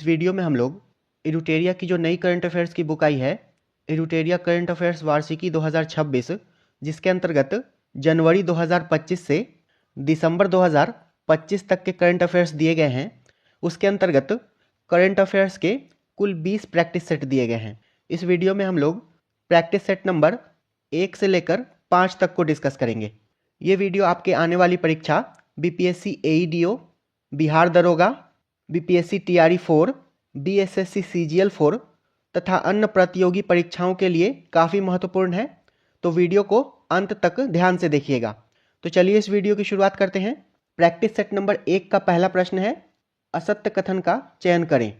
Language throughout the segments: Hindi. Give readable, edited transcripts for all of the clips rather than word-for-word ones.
इस वीडियो में हम लोग एडुटेरिया की जो नई करंट अफेयर्स की बुक आई है, एडुटेरिया करंट अफेयर्स वार्षिकी 2026, जिसके अंतर्गत जनवरी 2025 से दिसंबर 2025 तक के करंट अफेयर्स दिए गए हैं, उसके अंतर्गत करंट अफेयर्स के कुल 20 प्रैक्टिस सेट दिए गए हैं। इस वीडियो में हम लोग प्रैक्टिस सेट नंबर 1 से लेकर 5 तक को डिस्कस करेंगे। ये वीडियो आपके आने वाली परीक्षा बीपीएससी एईडीओ, बिहार दरोगा, बीपीएससी टीआरई 4, बीएसएससी सीजीएल 4 तथा अन्य प्रतियोगी परीक्षाओं के लिए काफ़ी महत्वपूर्ण है, तो वीडियो को अंत तक ध्यान से देखिएगा। तो चलिए इस वीडियो की शुरुआत करते हैं। प्रैक्टिस सेट नंबर 1 का पहला प्रश्न है, असत्य कथन का चयन करें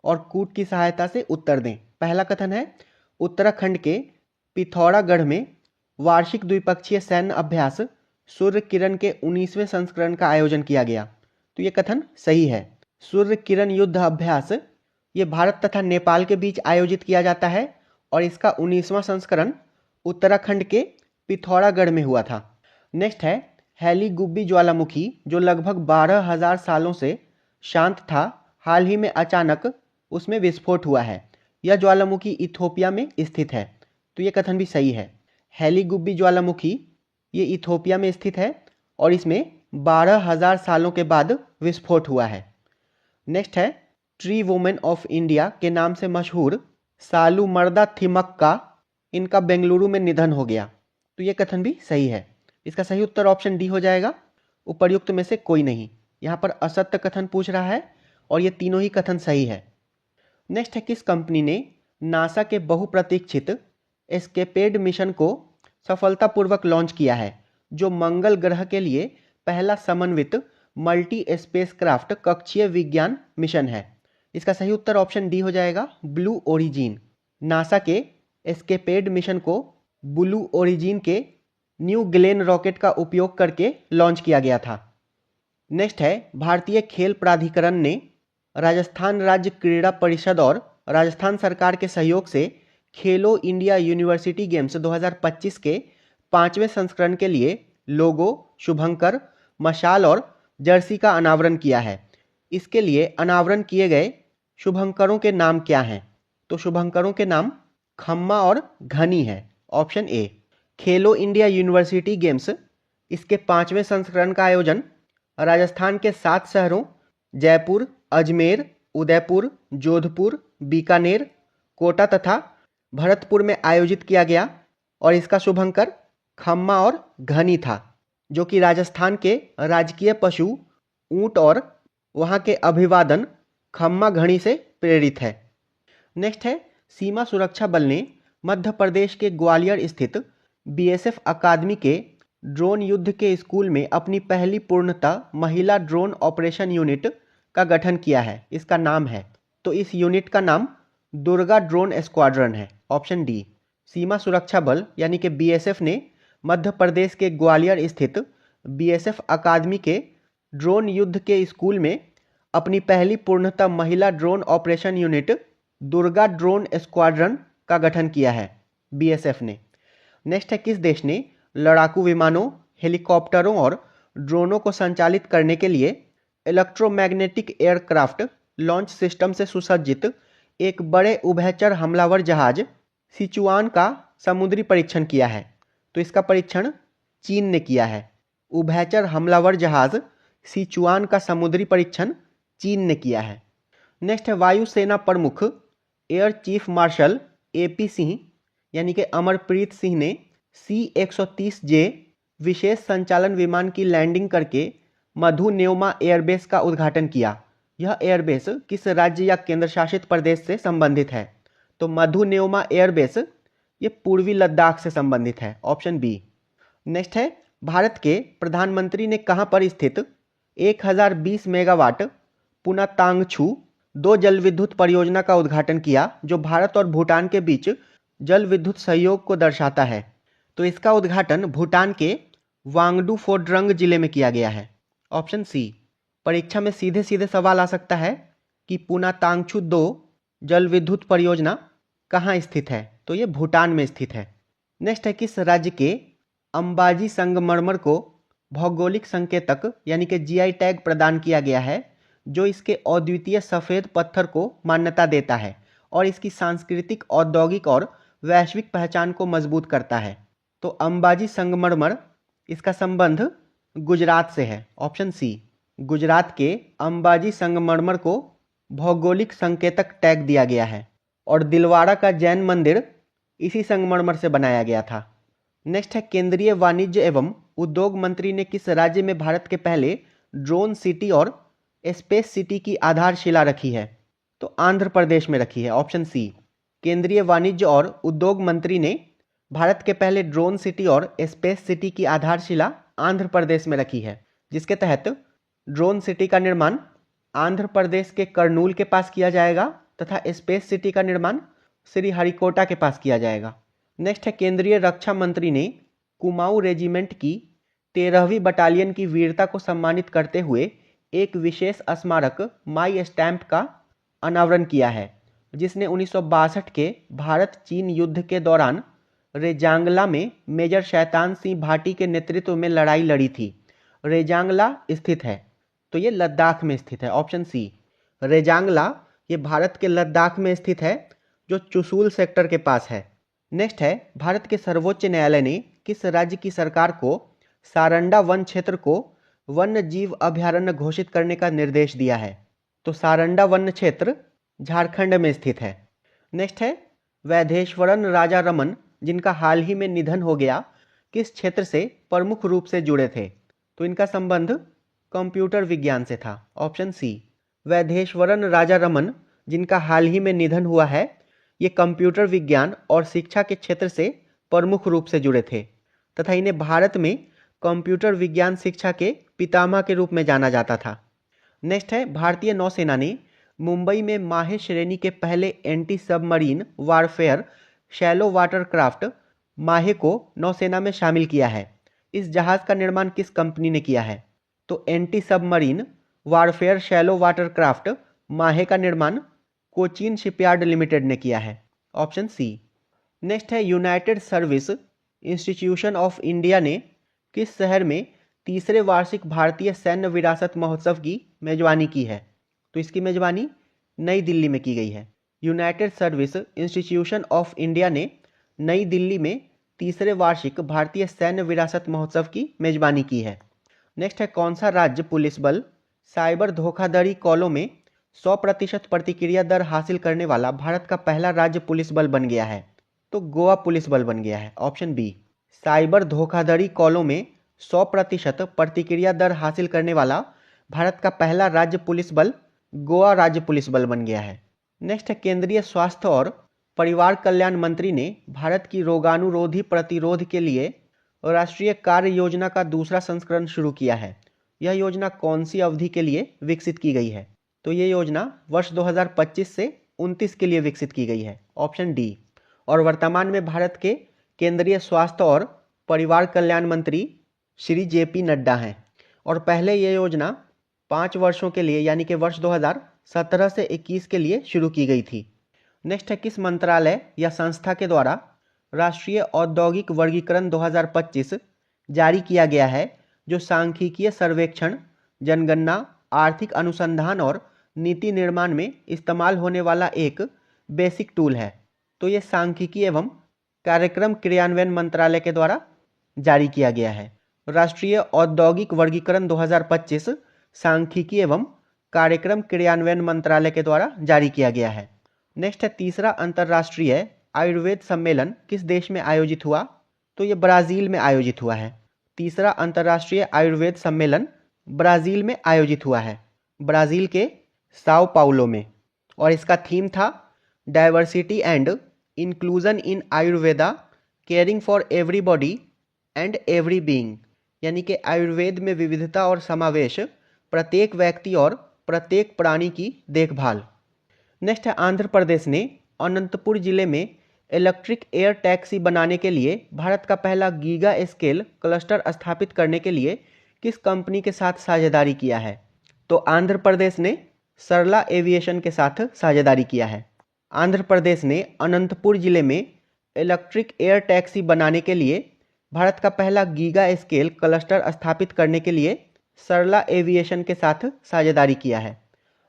और कूट की सहायता से उत्तर दें। पहला कथन है, उत्तराखंड के पिथौरागढ़ में वार्षिक द्विपक्षीय सैन्य अभ्यास सूर्य किरण के 19वें संस्करण का आयोजन किया गया। तो ये कथन सही है। सूर्य किरण युद्ध अभ्यास ये भारत तथा नेपाल के बीच आयोजित किया जाता है और इसका 19वां संस्करण उत्तराखंड के पिथौरागढ़ में हुआ था। नेक्स्ट है, हैली गुब्बी ज्वालामुखी जो लगभग 12,000 सालों से शांत था, हाल ही में अचानक उसमें विस्फोट हुआ है। यह ज्वालामुखी इथोपिया में स्थित है। तो ये कथन भी सही है। हैली गुब्बी ज्वालामुखी ये इथोपिया में स्थित है और इसमें 12,000 सालों के बाद विस्फोट हुआ है। नेक्स्ट है, ट्री वुमेन ऑफ इंडिया के नाम से मशहूर सालूमर्दा थिमक्का, इनका बेंगलुरु में निधन हो गया। तो ये कथन भी सही है। इसका सही उत्तर ऑप्शन डी हो जाएगा, उपर्युक्त में से कोई नहीं। यहाँ पर असत्य कथन पूछ रहा है और ये तीनों ही कथन सही है। नेक्स्ट है, किस कंपनी ने नासा के बहुप्रतीक्षित एस्केपेड मिशन को सफलतापूर्वक लॉन्च किया है, जो मंगल ग्रह के लिए पहला समन्वित मल्टी स्पेसक्राफ्ट कक्षीय विज्ञान मिशन है। इसका सही उत्तर ऑप्शन डी हो जाएगा, ब्लू ओरिजिन। नासा के एस्केपेड मिशन को ब्लू ओरिजिन के न्यू ग्लेन रॉकेट का उपयोग करके लॉन्च किया गया था। नेक्स्ट है, भारतीय खेल प्राधिकरण ने राजस्थान राज्य क्रीड़ा परिषद और राजस्थान सरकार के सहयोग से खेलो इंडिया यूनिवर्सिटी गेम्स 2025 के 5वें संस्करण के लिए लोगो, शुभंकर, मशाल और जर्सी का अनावरण किया है। इसके लिए अनावरण किए गए शुभंकरों के नाम क्या हैं? तो शुभंकरों के नाम खम्मा और घनी है। Option A. Khelo India university games इसके 5वें संस्करण का आयोजन राजस्थान के 7 शहरों जयपुर, अजमेर, उदयपुर, जोधपुर, बीकानेर, कोटा तथा भरतपुर में आयोजित किया गया और इसका शुभंकर खम्मा और घनी था, जो कि राजस्थान के राजकीय पशु ऊंट और वहां के अभिवादन खम्मा घनी से प्रेरित है। नेक्स्ट है, सीमा सुरक्षा बल ने मध्य प्रदेश के ग्वालियर स्थित बीएसएफ अकादमी के ड्रोन युद्ध के स्कूल में अपनी पहली पूर्णतः महिला ड्रोन ऑपरेशन यूनिट का गठन किया है। इसका नाम है, तो इस यूनिट का नाम दुर्गा ड्रोन स्क्वाड्रन है। Option D. सीमा सुरक्षा बल यानी कि बीएसएफ ने मध्य प्रदेश के ग्वालियर स्थित बीएसएफ अकादमी के ड्रोन युद्ध के स्कूल में अपनी पहली पूर्णतः महिला drone operation unit Durga drone squadron का गठन किया है बीएसएफ ने। नेक्स्ट है, किस देश ने लड़ाकू विमानों, हेलीकॉप्टरों और ड्रोनों को संचालित करने के लिए इलेक्ट्रोमैग्नेटिक एयरक्राफ्ट लॉन्च सिस्टम से सुसज्जित एक बड़े उभयचर हमलावर जहाज सिचुआन का समुद्री परीक्षण किया है? तो इसका परीक्षण चीन ने किया है। उभयचर हमलावर जहाज सिचुआन का समुद्री परीक्षण चीन ने किया है। नेक्स्ट है, वायुसेना प्रमुख air chief marshal AP Singh यानी कि अमरप्रीत सिंह ने C-130J विशेष संचालन विमान की लैंडिंग करके मधु नेउमा एयरबेस का उद्घाटन किया। यह एयरबेस किस राज्य या केंद्र शासित प्रदेश से संबंधित है? तो मधु नेउमा एयरबेस ये पूर्वी लद्दाख से संबंधित है। Option B. नेक्स्ट है, भारत के प्रधानमंत्री ने कहां पर स्थित 1020 मेगावाट पुनातांगछू 2 जल विद्युत परियोजना का उद्घाटन किया, जो भारत और भूटान के बीच जल विद्युत सहयोग को दर्शाता है? तो इसका उद्घाटन भूटान के वांगडू फोड्रंग जिले में किया गया है। Option C. परीक्षा में सीधे सीधे सवाल आ सकता है कि पुनातांगछू 2 जल विद्युत परियोजना कहाँ स्थित है? तो ये भूटान में स्थित है। नेक्स्ट है, किस राज्य के अंबाजी संगमरमर को भौगोलिक संकेतक यानी कि जीआई टैग प्रदान किया गया है, जो इसके अद्वितीय सफ़ेद पत्थर को मान्यता देता है और इसकी सांस्कृतिक, औद्योगिक और वैश्विक पहचान को मजबूत करता है। तो अंबाजी संगमरमर, इसका संबंध गुजरात से है। ऑप्शन सी, गुजरात के अंबाजी संगमरमर को भौगोलिक संकेतक टैग दिया गया है और दिलवाड़ा का जैन मंदिर इसी संगमरमर से बनाया गया था। नेक्स्ट है, केंद्रीय वाणिज्य एवं उद्योग मंत्री ने किस राज्य में भारत के पहले ड्रोन सिटी और स्पेस सिटी की आधारशिला रखी है? तो आंध्र प्रदेश में रखी है। ऑप्शन सी, केंद्रीय वाणिज्य और उद्योग मंत्री ने भारत के पहले ड्रोन सिटी और स्पेस सिटी की आधारशिला आंध्र प्रदेश में रखी है, जिसके तहत ड्रोन सिटी का निर्माण आंध्र प्रदेश के करनूल के पास किया जाएगा तथा स्पेस सिटी का निर्माण श्रीहरिकोटा के पास किया जाएगा। नेक्स्ट है, केंद्रीय रक्षा मंत्री ने कुमाऊं रेजिमेंट की 13वीं बटालियन की वीरता को सम्मानित करते हुए एक विशेष स्मारक माई स्टैम्प का अनावरण किया है, जिसने 1962 के भारत चीन युद्ध के दौरान रेजांगला में मेजर शैतान सिंह भाटी के नेतृत्व में लड़ाई लड़ी थी। रेजांगला स्थित है, तो ये लद्दाख में स्थित है। ऑप्शन सी, रेजांगला ये भारत के लद्दाख में स्थित है, जो चुशूल सेक्टर के पास है। नेक्स्ट है, भारत के सर्वोच्च न्यायालय ने किस राज्य की सरकार को सारंडा वन क्षेत्र को वन्य जीव अभयारण्य घोषित करने का निर्देश दिया है? तो सारंडा वन क्षेत्र झारखंड में स्थित है। नेक्स्ट है, वैदेश्वरन राजा रमन, जिनका हाल ही में निधन हो गया, किस क्षेत्र से प्रमुख रूप से जुड़े थे? तो इनका संबंध कंप्यूटर विज्ञान से था। ऑप्शन सी, वैदेश्वरन राजा रमन, जिनका हाल ही में निधन हुआ है, ये कंप्यूटर विज्ञान और शिक्षा के क्षेत्र से प्रमुख रूप से जुड़े थे तथा इन्हें भारत में कंप्यूटर विज्ञान शिक्षा के पितामह के रूप में जाना जाता था। नेक्स्ट है, भारतीय नौसेना ने मुंबई में माहे श्रेणी के पहले anti submarine warfare shallow water craft माहे को नौसेना में शामिल किया है। इस जहाज का निर्माण किस कंपनी ने किया है? तो anti submarine warfare shallow water craft Mahe का निर्माण कोचीन शिपयार्ड लिमिटेड ने किया है। Option C. नेक्स्ट है, United Service Institution of India ने किस शहर में तीसरे वार्षिक भारतीय सैन्य विरासत महोत्सव की मेजबानी की है? तो इसकी मेजबानी नई दिल्ली में की गई है। United Service Institution of India ने नई दिल्ली में तीसरे वार्षिक भारतीय सैन्य विरासत महोत्सव की मेजबानी की है। नेक्स्ट है, कौन सा राज्य पुलिस बल साइबर धोखाधड़ी कॉलों में 100% प्रतिक्रिया दर हासिल करने वाला भारत का पहला राज्य पुलिस बल बन गया है? तो गोवा पुलिस बल बन गया है। ऑप्शन बी, साइबर धोखाधड़ी कॉलों में 100% प्रतिक्रिया दर हासिल करने वाला भारत का पहला राज्य पुलिस बल गोवा राज्य पुलिस बल बन गया है। नेक्स्ट है, केंद्रीय स्वास्थ्य और परिवार कल्याण मंत्री ने भारत की रोगाणुरोधी प्रतिरोध के लिए राष्ट्रीय कार्य योजना का दूसरा संस्करण शुरू किया है। यह योजना कौन सी अवधि के लिए विकसित की गई है? तो ये योजना वर्ष 2025 से 29 के लिए विकसित की गई है। Option D. और वर्तमान में भारत के केंद्रीय स्वास्थ्य और परिवार कल्याण मंत्री श्री JP नड्डा हैं और पहले ये योजना 5 वर्षों के लिए यानी कि वर्ष 2017 से 21 के लिए शुरू की गई थी। नेक्स्ट है, किस मंत्रालय या संस्था के द्वारा राष्ट्रीय औद्योगिक वर्गीकरण 2025 जारी किया गया है, जो सांख्यिकीय सर्वेक्षण, जनगणना, आर्थिक अनुसंधान और नीति निर्माण में इस्तेमाल होने वाला एक बेसिक टूल है? तो ये सांख्यिकी एवं कार्यक्रम क्रियान्वयन मंत्रालय के द्वारा जारी किया गया है। राष्ट्रीय औद्योगिक वर्गीकरण 2025 सांख्यिकी एवं कार्यक्रम क्रियान्वयन मंत्रालय के द्वारा जारी किया गया है। नेक्स्ट है, तीसरा अंतर्राष्ट्रीय आयुर्वेद सम्मेलन किस देश में आयोजित हुआ? तो ये ब्राज़ील में आयोजित हुआ है। तीसरा अंतर्राष्ट्रीय आयुर्वेद सम्मेलन ब्राज़ील में आयोजित हुआ है, ब्राज़ील के साओ पाउलो में, और इसका थीम था diversity and inclusion in Ayurveda, caring for everybody and every being, यानी कि आयुर्वेद में विविधता और समावेश, प्रत्येक व्यक्ति और प्रत्येक प्राणी की देखभाल। नेक्स्ट है, आंध्र प्रदेश ने अनंतपुर जिले में इलेक्ट्रिक एयर टैक्सी बनाने के लिए भारत का पहला गीगा स्केल क्लस्टर स्थापित करने के लिए किस कंपनी के साथ साझेदारी किया है? तो आंध्र प्रदेश ने सरला एविएशन के साथ साझेदारी किया है। आंध्र प्रदेश ने अनंतपुर जिले में इलेक्ट्रिक एयर टैक्सी बनाने के लिए भारत का पहला गीगा स्केल क्लस्टर स्थापित करने के लिए सरला एविएशन के साथ साझेदारी किया है।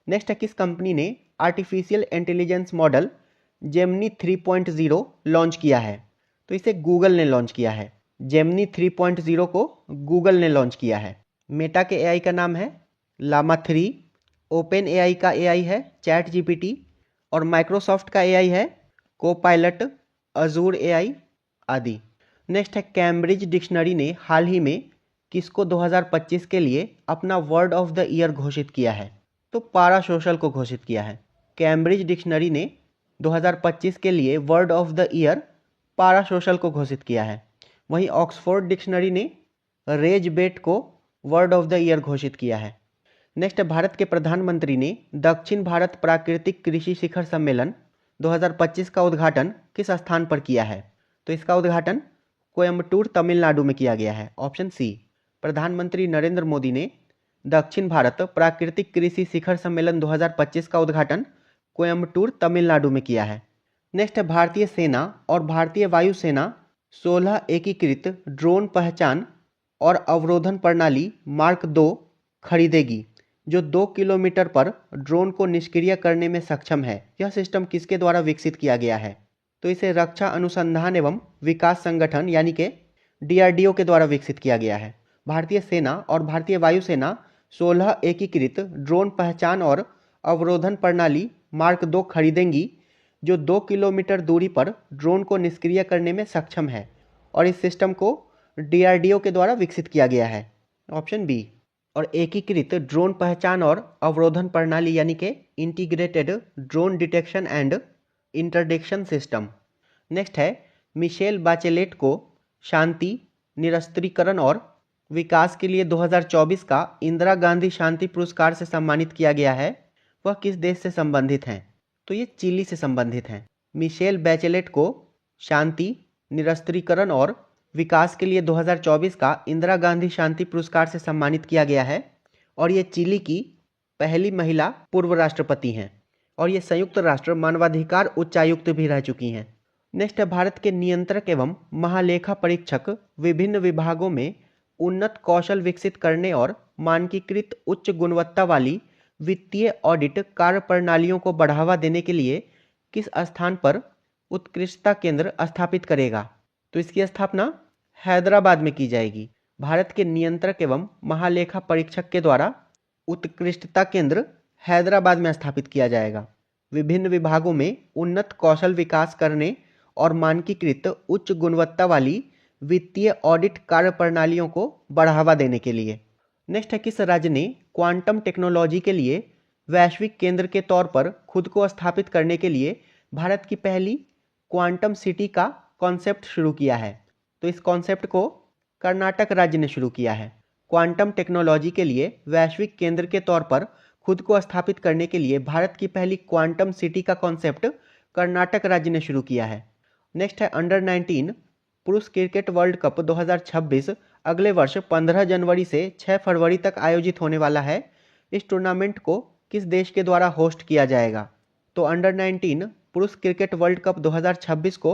नेक्स्ट है, किस कंपनी ने artificial intelligence model Gemini 3.0 launch किया है? तो इसे गूगल ने लॉन्च किया है। जेमिनी 3.0 को गूगल ने लॉन्च किया है। मेटा के एआई का नाम है लामा 3, ओपन एआई का एआई है चैट जीपीटी, और माइक्रोसॉफ्ट का एआई है कोपायलट, अजूर एआई आदि। नेक्स्ट है, कैम्ब्रिज डिक्शनरी ने हाल ही में किसको 2025 के लिए अपना वर्ड ऑफ द ईयर घोषित किया है? तो पारासोशल को घोषित किया है। कैम्ब्रिज डिक्शनरी ने 2025 के लिए वर्ड ऑफ द ईयर पारासोशल को घोषित किया है। वहीं ऑक्सफोर्ड डिक्शनरी ने रेजबेट को वर्ड ऑफ द ईयर घोषित किया है। नेक्स्ट, भारत के प्रधानमंत्री ने दक्षिण भारत प्राकृतिक कृषि शिखर सम्मेलन 2025 का उद्घाटन किस स्थान पर किया है? तो इसका उद्घाटन कोयम्बटूर, तमिलनाडु में किया गया है। Option C. प्रधानमंत्री नरेंद्र मोदी ने दक्षिण भारत प्राकृतिक कृषि शिखर सम्मेलन 2025 का उद्घाटन कोयम्बटूर, तमिलनाडु में किया है। नेक्स्ट है, भारतीय सेना और भारतीय वायुसेना 16 एकीकृत ड्रोन पहचान और अवरोधन प्रणाली मार्क 2 खरीदेगी, जो 2 किलोमीटर पर ड्रोन को निष्क्रिय करने में सक्षम है। यह सिस्टम किसके द्वारा विकसित किया गया है? तो इसे रक्षा अनुसंधान एवं विकास संगठन यानी कि DRDO के द्वारा विकसित किया गया है। भारतीय सेना और भारतीय वायुसेना 16 एकीकृत ड्रोन पहचान और अवरोधन प्रणाली मार्क 2 खरीदेंगी, जो 2 किलोमीटर दूरी पर ड्रोन को निष्क्रिय करने में सक्षम है, और इस सिस्टम को DRDO के द्वारा विकसित किया गया है। Option B. और एकीकृत ड्रोन पहचान और अवरोधन प्रणाली यानी कि integrated drone detection and interdiction system. Next है, मिशेल बाचेलेट को शांति, निरस्त्रीकरण और विकास के लिए 2024 का इंदिरा गांधी शांति पुरस्कार से सम्मानित किया गया है। वह किस देश से संबंधित हैं? तो ये चिली से संबंधित हैं। मिशेल बैचेलेट को शांति, निरस्त्रीकरण और विकास के लिए 2024 का इंदिरा गांधी शांति पुरस्कार से सम्मानित किया गया है, और ये चिली की पहली महिला पूर्व राष्ट्रपति हैं, और ये संयुक्त राष्ट्र मानवाधिकार उच्चायुक्त भी रह चुकी हैं। नेक्स्ट है, भारत के नियंत्रक एवं महालेखा परीक्षक विभिन्न विभागों में उन्नत कौशल विकसित करने और मानकीकृत उच्च गुणवत्ता वाली वित्तीय ऑडिट कार्य प्रणालियों को बढ़ावा देने के लिए किस स्थान पर उत्कृष्टता केंद्र स्थापित करेगा? तो इसकी स्थापना हैदराबाद में की जाएगी। भारत के नियंत्रक एवं महालेखा परीक्षक के द्वारा उत्कृष्टता केंद्र हैदराबाद में स्थापित किया जाएगा। विभिन्न विभागों में उन्नत कौशल विकास करने और मानकीकृत उच्च गुणवत्ता वाली वित्तीय ऑडिट कार्य प्रणालियों को बढ़ावा देने के लिए। नेक्स्ट है, किस राज्य ने क्वांटम टेक्नोलॉजी के लिए वैश्विक केंद्र के तौर पर खुद को स्थापित करने के लिए भारत की पहली क्वांटम सिटी का कॉन्सेप्ट शुरू किया है? तो इस कॉन्सेप्ट को कर्नाटक राज्य ने शुरू किया है। क्वांटम टेक्नोलॉजी के लिए वैश्विक केंद्र के तौर पर खुद को स्थापित करने के लिए भारत की पहली क्वांटम सिटी का कॉन्सेप्ट कर्नाटक राज्य ने शुरू किया है। नेक्स्ट है, अंडर 19 पुरुष क्रिकेट वर्ल्ड कप 2026 अगले वर्ष 15 जनवरी से 6 फरवरी तक आयोजित होने वाला है। इस टूर्नामेंट को किस देश के द्वारा होस्ट किया जाएगा? तो अंडर 19 पुरुष क्रिकेट वर्ल्ड कप 2026 को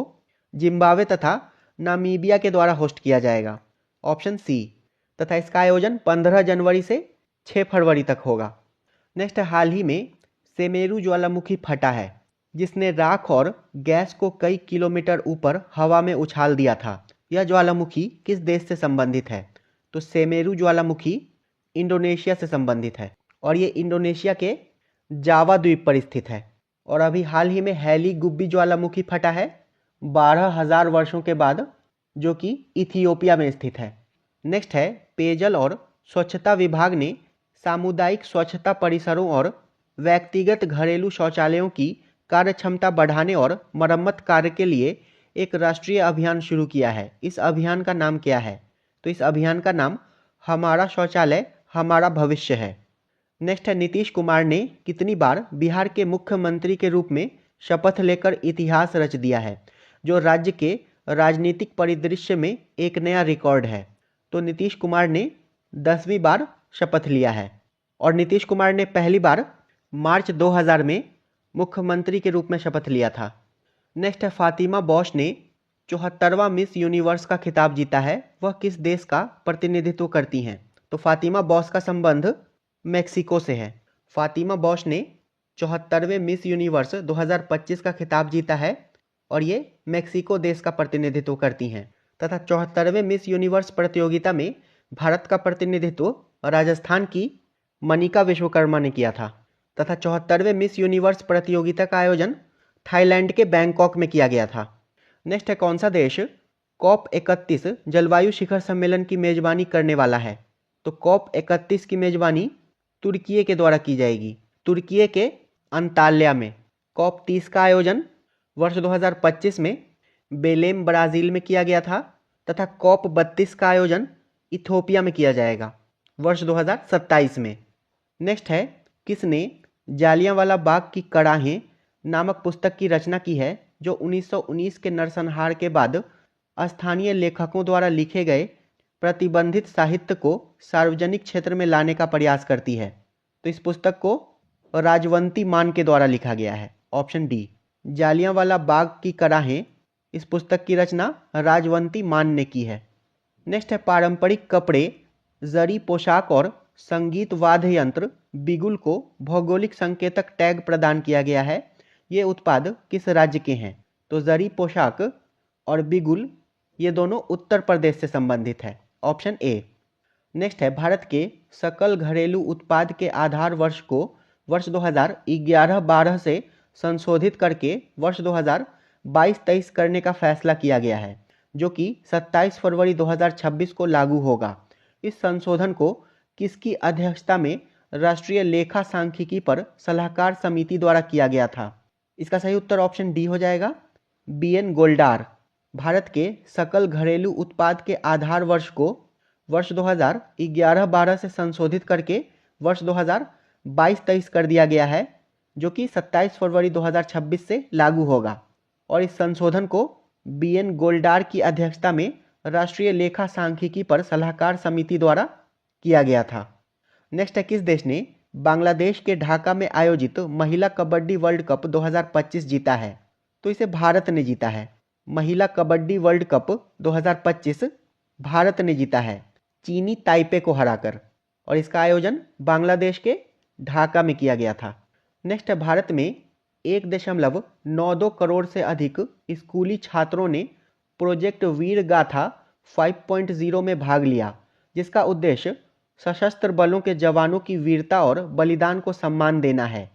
जिम्बाब्वे तथा नामीबिया के द्वारा होस्ट किया जाएगा। Option C. तथा इसका आयोजन 15 जनवरी से 6 फरवरी तक होगा। नेक्स्ट, हाल ही में सेमेरू ज्वालामुखी फटा है, जिसने राख और गैस को कई किलोमीटर ऊपर हवा में उछाल दिया था। यह ज्वालामुखी किस देश से संबंधित है? तो सेमेरू ज्वालामुखी इंडोनेशिया से संबंधित है, और ये इंडोनेशिया के जावा द्वीप पर स्थित है। और अभी हाल ही में हैली गुब्बी ज्वालामुखी फटा है 12,000 वर्षों के बाद, जो कि इथियोपिया में स्थित है। नेक्स्ट है, पेयजल और स्वच्छता विभाग ने सामुदायिक स्वच्छता परिसरों और व्यक्तिगत घरेलू शौचालयों की कार्यक्षमता बढ़ाने और मरम्मत कार्य के लिए एक राष्ट्रीय अभियान शुरू किया है। इस अभियान का नाम क्या है? तो इस अभियान का नाम हमारा शौचालय हमारा भविष्य है। नेक्स्ट है, नीतीश कुमार ने कितनी बार बिहार के मुख्यमंत्री के रूप में शपथ लेकर इतिहास रच दिया है, जो राज्य के राजनीतिक परिदृश्य में एक नया रिकॉर्ड है? तो नीतीश कुमार ने 10वीं बार शपथ लिया है, और नीतीश कुमार ने पहली बार मार्च 2000 में मुख्यमंत्री के रूप में शपथ लिया था। नेक्स्ट है, फातिमा बॉश ने 74वां मिस यूनिवर्स का खिताब जीता है। वह किस देश का प्रतिनिधित्व करती हैं? तो फातिमा बॉश का संबंध मेक्सिको से है। फातिमा बॉश ने 74वें मिस यूनिवर्स 2025 का खिताब जीता है और ये मेक्सिको देश का प्रतिनिधित्व करती हैं। तथा 74वें मिस यूनिवर्स प्रतियोगिता में भारत का प्रतिनिधित्व राजस्थान की मनिका विश्वकर्मा ने किया था। तथा 74वें मिस यूनिवर्स प्रतियोगिता का आयोजन थाईलैंड के बैंकॉक में किया गया था। नेक्स्ट है, कौन सा देश COP31 जलवायु शिखर सम्मेलन की मेजबानी करने वाला है? तो COP31 की मेजबानी तुर्की के द्वारा की जाएगी, तुर्की के अंताल्या में। COP30 का आयोजन वर्ष 2025 में बेलेम ब्राज़ील में किया गया था तथा COP32 का आयोजन इथोपिया में किया जाएगा वर्ष 2027 में। नेक्स्ट है, किसने जालियांवाला बाग की कड़ाहें नामक पुस्तक की रचना की है, जो 1919 के नरसंहार के बाद स्थानीय लेखकों द्वारा लिखे गए प्रतिबंधित साहित्य को सार्वजनिक क्षेत्र में लाने का प्रयास करती है? तो इस पुस्तक को राजवंती मान के द्वारा लिखा गया है, ऑप्शन डी। जालियांवाला बाग की कड़ाहें, इस पुस्तक की रचना राजवंती मान ने की है। नेक्स्ट है, पारंपरिक कपड़े, जरी पोशाक और संगीत वाद्य यंत्र बिगुल को भौगोलिक संकेतक टैग प्रदान किया गया है। ये उत्पाद किस राज्य के हैं? तो जरी पोशाक और बिगुल ये दोनों उत्तर प्रदेश से संबंधित है, ऑप्शन ए। नेक्स्ट है, भारत के सकल घरेलू उत्पाद के आधार वर्ष को वर्ष 2011-12 से संशोधित करके वर्ष 2022-23 करने का फैसला किया गया है, जो कि 27 फरवरी 2026 को लागू होगा। इस संशोधन को किसकी अध्यक्षता में राष्ट्रीय लेखा सांख्यिकी पर सलाहकार समिति द्वारा किया गया था? इसका सही उत्तर ऑप्शन डी हो जाएगा, BN गोल्डार। भारत के सकल घरेलू उत्पाद के आधार वर्ष को वर्ष 2011-12 से संशोधित करके वर्ष 2022-23 कर दिया गया है, जो कि 27 फरवरी 2026 से लागू होगा। और इस संशोधन को BN गोल्डार की अध्यक्षता में राष्ट्रीय लेखा सांख्यिकी पर सलाहकार समिति द्वारा किया गया था। नेक्स्ट है, किस देश ने बांग्लादेश के ढाका में आयोजित महिला कबड्डी वर्ल्ड कप 2025 जीता है? तो इसे भारत ने जीता है। महिला कबड्डी वर्ल्ड कप 2025 भारत ने जीता है, चीनी ताइपे को हराकर, और इसका आयोजन बांग्लादेश के ढाका में किया गया था। नेक्स्ट है, भारत में 1.92 करोड़ से अधिक स्कूली छात्रों ने प्रोजेक्ट वीर गाथा 5.0 में भाग लिया, जिसका उद्देश्य सशस्त्र बलों के जवानों की वीरता और बलिदान को सम्मान देना है।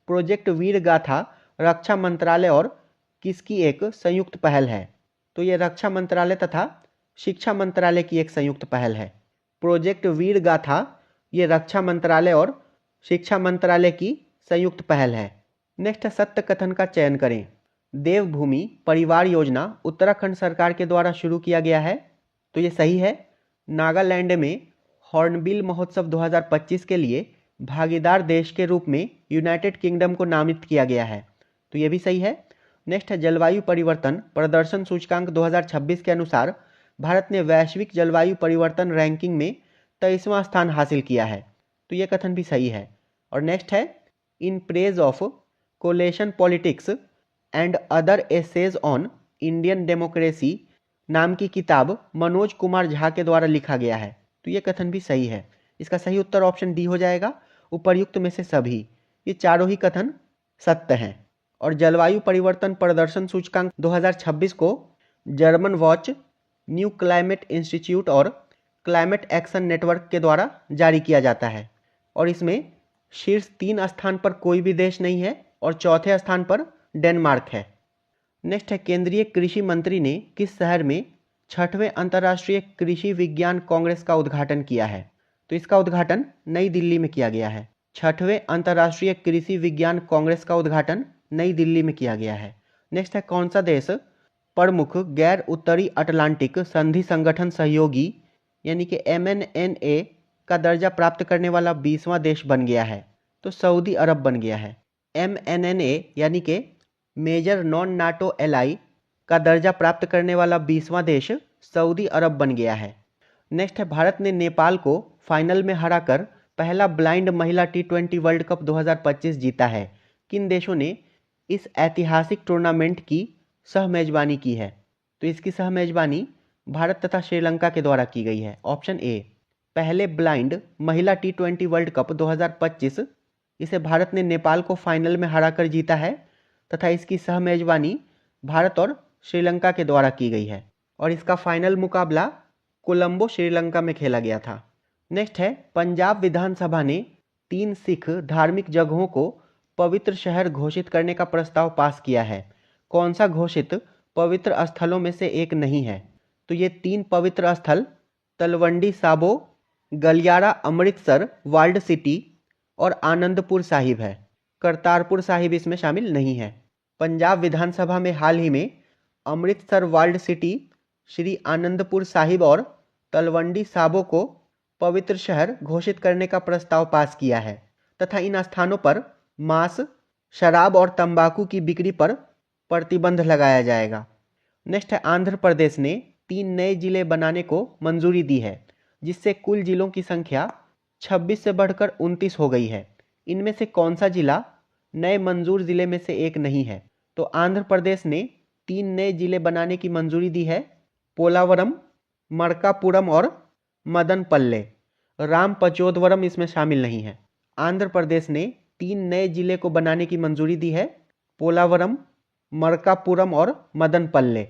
प्रोजेक्ट वीर गाथा रक्षा मंत्रालय और किसकी एक संयुक्त पहल है? तो ये रक्षा मंत्रालय तथा शिक्षा मंत्रालय की एक संयुक्त पहल है। प्रोजेक्ट वीर गाथा ये रक्षा मंत्रालय और शिक्षा मंत्रालय की संयुक्त पहल है। नेक्स्ट, सत्य कथन का चयन करें। देवभूमि परिवार योजना उत्तराखंड सरकार के द्वारा शुरू किया गया है, तो ये सही है। नागालैंड में हॉर्नबिल महोत्सव 2025 के लिए भागीदार देश के रूप में यूनाइटेड किंगडम को नामित किया गया है, तो ये भी सही है। नेक्स्ट है, जलवायु परिवर्तन प्रदर्शन सूचकांक 2026 के अनुसार भारत ने वैश्विक जलवायु परिवर्तन रैंकिंग में 23वां स्थान हासिल किया है, तो ये कथन भी सही है। और नेक्स्ट है, in praise of coalition politics and other essays on Indian democracy नाम की किताब मनोज कुमार झा के द्वारा लिखा गया है, तो ये कथन भी सही है। इसका सही उत्तर ऑप्शन डी हो जाएगा, उपर्युक्त में से सभी। ये चारों ही कथन सत्य हैं। और जलवायु परिवर्तन प्रदर्शन सूचकांक 2026 को German watch, new climate institute और क्लाइमेट एक्शन नेटवर्क के द्वारा जारी किया जाता है, और इसमें शीर्ष 3 स्थान पर कोई भी देश नहीं है और चौथे स्थान पर डेनमार्क है। नेक्स्ट है, केंद्रीय कृषि मंत्री ने किस शहर में 6वें अंतर्राष्ट्रीय कृषि विज्ञान कांग्रेस का उद्घाटन किया है? तो इसका उद्घाटन नई दिल्ली में किया गया है। 6वें अंतर्राष्ट्रीय कृषि विज्ञान कांग्रेस का उद्घाटन नई दिल्ली में किया गया है। नेक्स्ट है, कौन सा देश प्रमुख गैर उत्तरी अटलांटिक संधि संगठन सहयोगी यानी कि MNNA का दर्जा प्राप्त करने वाला 20वां देश बन गया है? तो सऊदी अरब बन गया है। MNNA यानी कि मेजर नॉन नाटो एलाई का दर्जा प्राप्त करने वाला 20वां देश सऊदी अरब बन गया है। नेक्स्ट है, भारत ने नेपाल को फाइनल में हराकर पहला ब्लाइंड महिला T20 वर्ल्ड कप 2025 जीता है। किन देशों ने इस ऐतिहासिक टूर्नामेंट की सह मेजबानी की है? तो इसकी सह मेजबानी भारत तथा श्रीलंका के द्वारा की गई है, ऑप्शन ए। पहले ब्लाइंड महिला T20 वर्ल्ड कप 2025 इसे भारत ने नेपाल को फाइनल में हराकर जीता है तथा इसकी सह मेजबानी भारत और श्रीलंका के द्वारा की गई है और इसका फाइनल मुकाबला कोलंबो श्रीलंका में खेला गया था। नेक्स्ट है, पंजाब विधानसभा ने 3 सिख धार्मिक जगहों को पवित्र शहर घोषित करने का प्रस्ताव पास किया है। कौन सा घोषित पवित्र स्थलों में से एक नहीं है? तो ये 3 पवित्र स्थल तलवंडी साबो, गलियारा अमृतसर वर्ल्ड सिटी और आनंदपुर साहिब है। करतारपुर साहिब इसमें शामिल नहीं है। पंजाब विधानसभा में हाल ही में अमृतसर वर्ल्ड सिटी, श्री आनंदपुर साहिब और तलवंडी साबो को पवित्र शहर घोषित करने का प्रस्ताव पास किया है तथा इन स्थानों पर मांस, शराब और तंबाकू की बिक्री पर प्रतिबंध लगाया जाएगा। नेक्स्ट है, आंध्र प्रदेश ने 3 नए जिले बनाने को मंजूरी दी है जिससे कुल जिलों की संख्या 26 से बढ़कर 29 हो गई है। इनमें से कौन सा जिला नए मंजूर जिले में से एक नहीं है? तो आंध्र प्रदेश ने 3 नए जिले बनाने की मंजूरी दी है, पोलावरम, मरकापुरम और मदनपल्ले। रामपचोदवरम इसमें शामिल नहीं है। आंध्र प्रदेश ने 3 नए जिले को बनाने की मंजूरी दी है, पोलावरम, मरकापुरम और मदनपल्ले,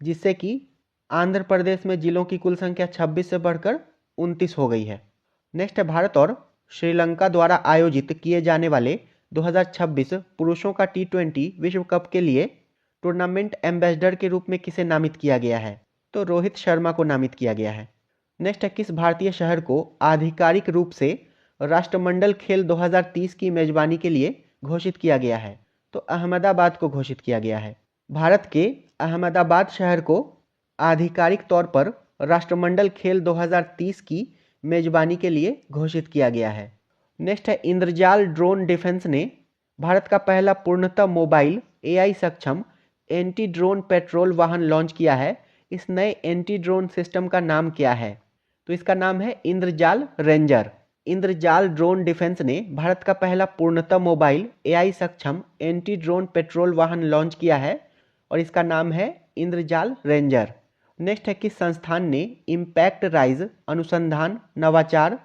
जिससे कि आंध्र प्रदेश में जिलों की कुल संख्या 26 से बढ़कर 29 हो गई है। नेक्स्ट है, भारत और श्रीलंका द्वारा आयोजित किए जाने वाले 2026 पुरुषों का T20 विश्व कप के लिए टूर्नामेंट एम्बेसडर के रूप में किसे नामित किया गया है? तो रोहित शर्मा को नामित किया गया है। नेक्स्ट है, किस भारतीय शहर को आधिकारिक रूप से राष्ट्रमंडल खेल 2030 की मेजबानी के लिए घोषित किया गया है? तो अहमदाबाद को घोषित किया गया है। भारत के अहमदाबाद शहर को आधिकारिक तौर पर राष्ट्रमंडल खेल 2030 की मेजबानी के लिए घोषित किया गया है। नेक्स्ट है, इंद्रजाल ड्रोन डिफेंस ने भारत का पहला पूर्णतः मोबाइल AI सक्षम एंटी ड्रोन पेट्रोल वाहन लॉन्च किया है। इस नए एंटी ड्रोन सिस्टम का नाम क्या है? तो इसका नाम है इंद्रजाल रेंजर। इंद्रजाल ड्रोन डिफेंस ने भारत का पहला पूर्णतः मोबाइल AI सक्षम एंटी ड्रोन पेट्रोल वाहन लॉन्च किया है और इसका नाम है इंद्रजाल रेंजर। नेक्स्ट है, किस संस्थान ने इम्पैक्ट राइज अनुसंधान, नवाचार,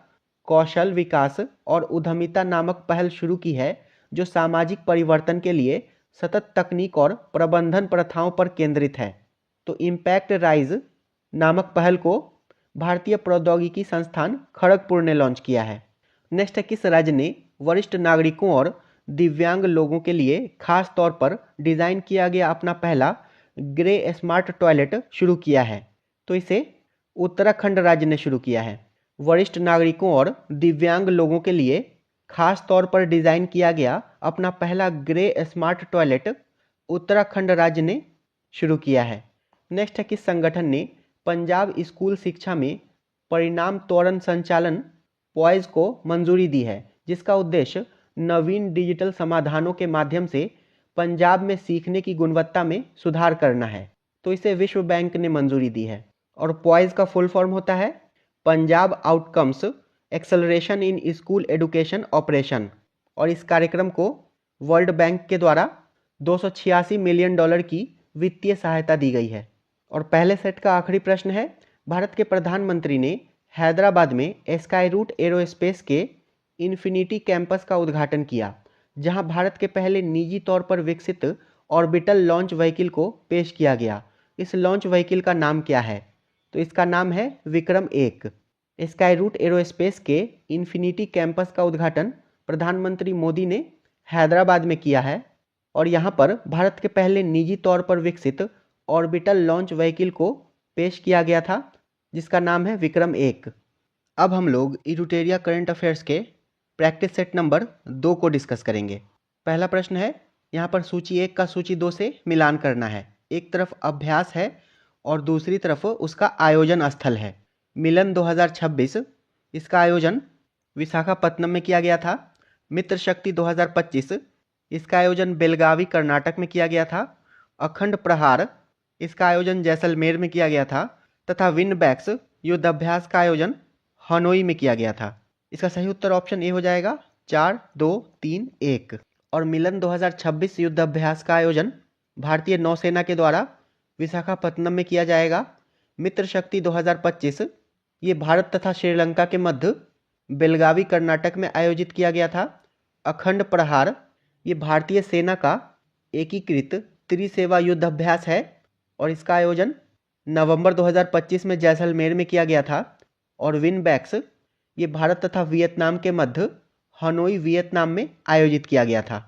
कौशल विकास और उद्यमिता नामक पहल शुरू की है जो सामाजिक परिवर्तन के लिए सतत तकनीक और प्रबंधन प्रथाओं पर केंद्रित है? तो इम्पैक्ट राइज नामक पहल को भारतीय प्रौद्योगिकी संस्थान खड़गपुर ने लॉन्च किया है। नेक्स्ट है, किस राज्य ने वरिष्ठ नागरिकों और दिव्यांग लोगों के लिए खास तौर पर डिजाइन किया गया अपना पहला ग्रे स्मार्ट टॉयलेट शुरू किया है? तो इसे उत्तराखंड राज्य ने शुरू किया है। वरिष्ठ नागरिकों और दिव्यांग लोगों के लिए खास तौर पर डिजाइन किया गया अपना पहला ग्रे स्मार्ट टॉयलेट उत्तराखंड राज्य ने शुरू किया है। नेक्स्ट है, किस संगठन ने पंजाब स्कूल शिक्षा में परिणाम त्वरण संचालन पॉइज को मंजूरी दी है जिसका उद्देश्य नवीन डिजिटल समाधानों के माध्यम से पंजाब में सीखने की गुणवत्ता में सुधार करना है? तो इसे विश्व बैंक ने मंजूरी दी है और पॉइज का फुल फॉर्म होता है Punjab outcomes acceleration in school education operation और इस कार्यक्रम को वर्ल्ड बैंक के द्वारा $286 मिलियन की वित्तीय सहायता दी गई है। और पहले सेट का आखिरी प्रश्न है, भारत के प्रधानमंत्री ने हैदराबाद में स्काई रूट एरोस्पेस के इन्फिनिटी कैंपस का उद्घाटन किया जहां भारत के पहले निजी तौर पर विकसित ऑर्बिटल लॉन्च व्हीकल को पेश किया गया। इस लॉन्च व्हीकल का नाम क्या है? तो इसका नाम है विक्रम-1। स्काई रूट एरोस्पेस के इन्फिनिटी कैंपस का उद्घाटन प्रधानमंत्री मोदी ने हैदराबाद में किया है और यहाँ पर भारत के पहले निजी तौर पर विकसित ऑर्बिटल लॉन्च व्हीकल को पेश किया गया था जिसका नाम है विक्रम-1। अब हम लोग इरूटेरिया करंट अफेयर्स के प्रैक्टिस सेट नंबर 2 को डिस्कस करेंगे। पहला प्रश्न है, यहाँ पर सूची 1 का सूची 2 से मिलान करना है। एक तरफ अभ्यास है और दूसरी तरफ उसका आयोजन स्थल है। मिलन 2026 इसका आयोजन विशाखापत्तनम में किया गया था। मित्र शक्ति 2025 इसका आयोजन बेलगावी कर्नाटक में किया गया था। अखंड प्रहार इसका आयोजन जैसलमेर में किया गया था तथा विनबैक्स युद्धाभ्यास का आयोजन हनोई में किया गया था। इसका सही उत्तर ऑप्शन ए हो जाएगा 4, 2, 3, 1। और मिलन 2026 युद्धाभ्यास का आयोजन भारतीय नौसेना के द्वारा विशाखापत्तनम में किया जाएगा। मित्र शक्ति 2025 ये भारत तथा श्रीलंका के मध्य बेलगावी कर्नाटक में आयोजित किया गया था। अखंड प्रहार ये भारतीय सेना का एकीकृत त्रिसेवा युद्ध अभ्यास है और इसका आयोजन नवंबर 2025 में जैसलमेर में किया गया था। और विनबैक्स ये भारत तथा वियतनाम के मध्य हनोई वियतनाम में आयोजित किया गया था।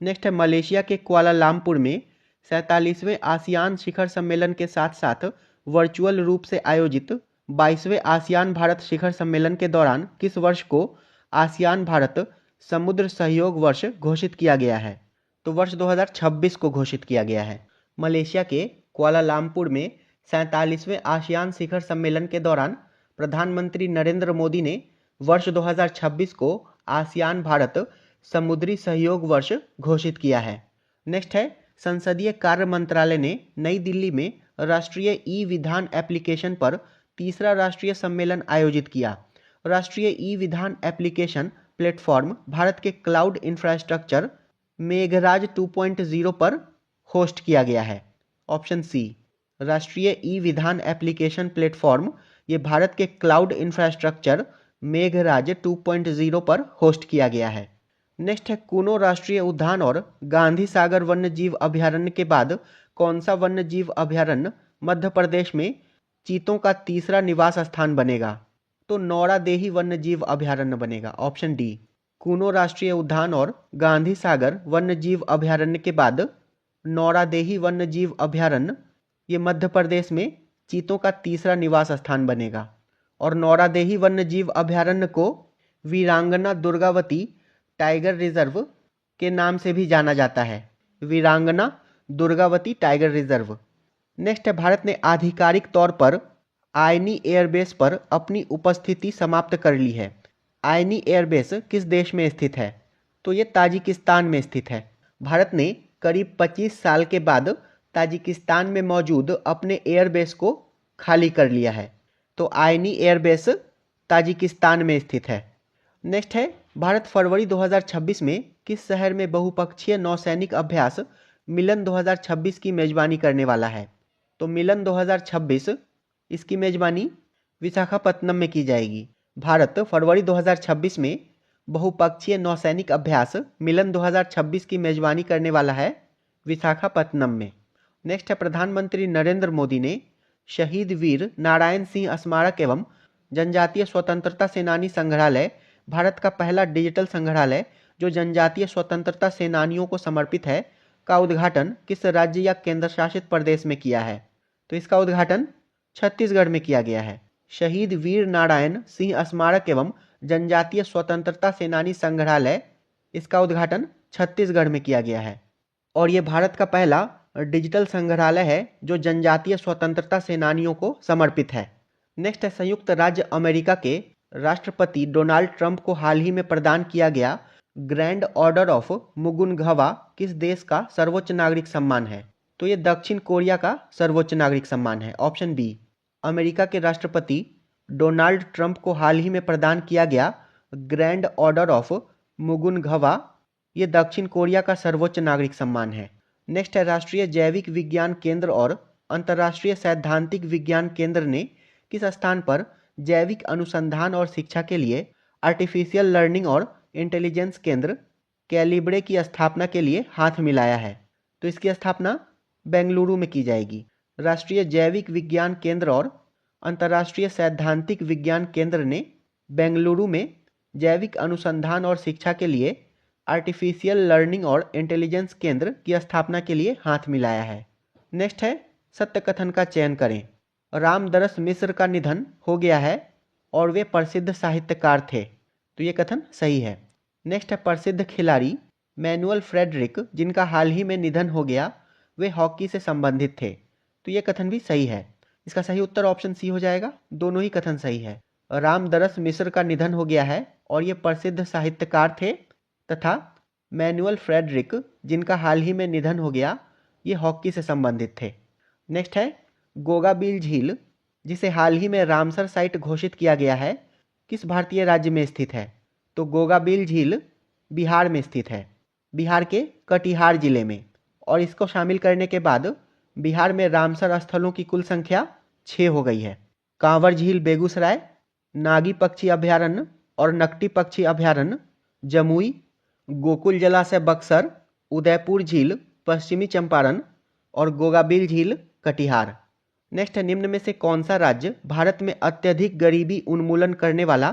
नेक्स्ट है मलेशिया के कुआलालंपुर में 47वें आसियान शिखर सम्मेलन के साथ साथ वर्चुअल रूप से आयोजित 22वें आसियान भारत शिखर सम्मेलन के दौरान किस वर्ष को आसियान भारत समुद्र सहयोग वर्ष घोषित किया गया है? तो वर्ष 2026 को घोषित किया गया है। मलेशिया के कुआलालंपुर में 47वें आसियान शिखर सम्मेलन के दौरान प्रधानमंत्री नरेंद्र मोदी ने वर्ष 2026 को आसियान भारत समुद्री सहयोग वर्ष घोषित किया है। नेक्स्ट है संसदीय कार्य मंत्रालय ने नई दिल्ली में राष्ट्रीय ई विधान एप्लीकेशन पर तीसरा राष्ट्रीय सम्मेलन आयोजित किया। राष्ट्रीय ई विधान एप्लीकेशन प्लेटफॉर्म भारत के क्लाउड इंफ्रास्ट्रक्चर मेघराज 2.0 पर होस्ट किया गया है। ऑप्शन सी, राष्ट्रीय ई विधान एप्लीकेशन प्लेटफॉर्म ये भारत के क्लाउड इंफ्रास्ट्रक्चर मेघराज 2.0 पर होस्ट किया गया है। नेक्स्ट है कूनो राष्ट्रीय उद्यान और गांधी सागर वन्य जीव अभयारण्य के बाद कौन सा वन्य जीव अभयारण्य मध्य प्रदेश में चीतों का तीसरा निवास स्थान बनेगा? तो नौरादेही वन्य जीव अभयारण्य बनेगा। ऑप्शन डी, कूनो राष्ट्रीय उद्यान और गांधी सागर वन्य जीव अभयारण्य के बाद नौरादेही वन्य जीव अभयारण्य ये मध्य प्रदेश में चीतों का तीसरा निवास स्थान बनेगा। और नौरादेही वन्य जीव अभयारण्य को वीरांगना दुर्गावती टाइगर रिजर्व के नाम से भी जाना जाता है। वीरांगना दुर्गावती टाइगर रिजर्व। नेक्स्ट है भारत ने आधिकारिक तौर पर आयनी एयरबेस पर अपनी उपस्थिति समाप्त कर ली है। आयनी एयरबेस किस देश में स्थित है? तो ये ताजिकिस्तान में स्थित है। भारत ने करीब 25 साल के बाद ताजिकिस्तान में मौजूद अपने एयरबेस को खाली कर लिया है। तो आयनी एयरबेस ताजिकिस्तान में स्थित है। नेक्स्ट है भारत फरवरी 2026 में किस शहर में बहुपक्षीय नौसैनिक अभ्यास मिलन 2026 की मेजबानी करने वाला है? तो मिलन 2026 इसकी मेजबानी विशाखापत्तनम में की जाएगी। भारत फरवरी 2026 में बहुपक्षीय नौसैनिक अभ्यास मिलन 2026 की मेजबानी करने वाला है विशाखापत्तनम में। नेक्स्ट है प्रधानमंत्री नरेंद्र मोदी ने शहीद वीर नारायण सिंह स्मारक एवं जनजातीय स्वतंत्रता सेनानी संग्रहालय, भारत का पहला डिजिटल संग्रहालय जो जनजातीय स्वतंत्रता सेनानियों को समर्पित है, का उद्घाटन किस राज्य या केंद्र शासित प्रदेश में किया है? तो इसका उद्घाटन छत्तीसगढ़ में किया गया है। शहीद वीर नारायण सिंह स्मारक एवं जनजातीय स्वतंत्रता सेनानी संग्रहालय, इसका उद्घाटन छत्तीसगढ़ में किया गया है। और ये भारत का पहला डिजिटल संग्रहालय है जो जनजातीय स्वतंत्रता सेनानियों को समर्पित है। नेक्स्ट है संयुक्त राज्य अमेरिका के राष्ट्रपति डोनाल्ड ट्रंप को हाल ही में प्रदान किया गया ग्रैंड ऑर्डर ऑफ मुगुनगवा किस देश का सर्वोच्च नागरिक सम्मान है? तो ये दक्षिण कोरिया का सर्वोच्च नागरिक सम्मान है। ऑप्शन बी, अमेरिका के राष्ट्रपति डोनाल्ड ट्रंप को हाल ही में प्रदान किया गया ग्रैंड ऑर्डर ऑफ मुगुनगवा ये दक्षिण कोरिया का सर्वोच्च नागरिक सम्मान है। नेक्स्ट है राष्ट्रीय जैविक विज्ञान केंद्र और अंतर्राष्ट्रीय सैद्धांतिक विज्ञान केंद्र ने किस स्थान पर जैविक अनुसंधान और शिक्षा के लिए आर्टिफिशियल लर्निंग और इंटेलिजेंस केंद्र कैलिब्रे की स्थापना के लिए हाथ मिलाया है? तो इसकी स्थापना बेंगलुरु में की जाएगी। राष्ट्रीय जैविक विज्ञान केंद्र और अंतर्राष्ट्रीय सैद्धांतिक विज्ञान केंद्र ने बेंगलुरु में जैविक अनुसंधान और शिक्षा के लिए आर्टिफिशियल लर्निंग और इंटेलिजेंस केंद्र की स्थापना के लिए हाथ मिलाया है। नेक्स्ट है सत्य कथन का चयन करें। रामदरस मिश्र का निधन हो गया है और वे प्रसिद्ध साहित्यकार थे। तो ये कथन सही है। नेक्स्ट है प्रसिद्ध खिलाड़ी मैनुअल फ्रेडरिक जिनका हाल ही में निधन हो गया, वे हॉकी से संबंधित थे। तो ये कथन भी सही है। इसका सही उत्तर ऑप्शन सी हो जाएगा। दोनों ही कथन सही है। रामदरस मिश्र का निधन हो गया है और ये प्रसिद्ध साहित्यकार थे तथा मैनुअल फ्रेडरिक जिनका हाल ही में निधन हो गया, ये हॉकी से संबंधित थे। नेक्स्ट है गोगाबिल झील जिसे हाल ही में रामसर साइट घोषित किया गया है, किस भारतीय राज्य में स्थित है? तो गोगाबिल झील बिहार में स्थित है, बिहार के कटिहार जिले में। और इसको शामिल करने के बाद बिहार में रामसर स्थलों की कुल संख्या 6 हो गई है। कांवर झील बेगूसराय, नागी पक्षी अभयारण्य और नकटी पक्षी अभयारण्य जमुई, गोकुल जलाशय बक्सर, उदयपुर झील पश्चिमी चंपारण और गोगाबिल झील कटिहार। नेक्स्ट है, निम्न में से कौन सा राज्य भारत में अत्यधिक गरीबी उन्मूलन करने वाला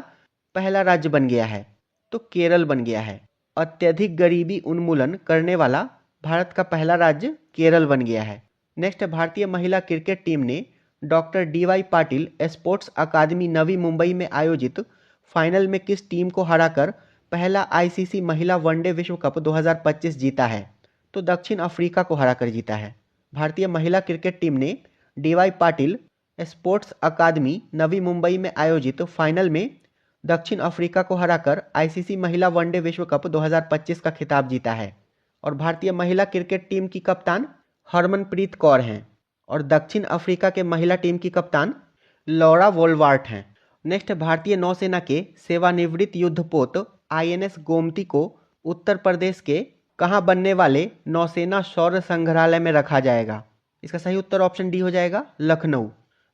पहला राज्य बन गया है? तो केरल बन गया है। अत्यधिक गरीबी उन्मूलन करने वाला भारत का पहला राज्य केरल बन गया है। नेक्स्ट है, भारतीय महिला क्रिकेट टीम ने doctor D Y. Patil sports academy Navi Mumbai में आयोजित फाइनल में किस टीम को हराकर पहला आईसीसी महिला वनडे विश्व कप 2025 जीता है? तो दक्षिण अफ्रीका को हराकर जीता है। भारतीय महिला क्रिकेट टीम ने D.Y.. Patil sports academy Navi Mumbai में आयोजित फाइनल में दक्षिण अफ्रीका को हराकर आईसीसी महिला वनडे विश्व कप 2025 का खिताब जीता है। और भारतीय महिला क्रिकेट टीम की कप्तान हरमनप्रीत कौर हैं और दक्षिण अफ्रीका के महिला टीम की कप्तान लॉरा वोल्वार्ट हैं। नेक्स्ट, भारतीय नौसेना के सेवानिवृत्त युद्धपोत आईएनएस गोमती को उत्तर प्रदेश के कहाँ बनने वाले नौसेना शौर्य संग्रहालय में रखा जाएगा? इसका सही उत्तर ऑप्शन डी हो जाएगा, लखनऊ।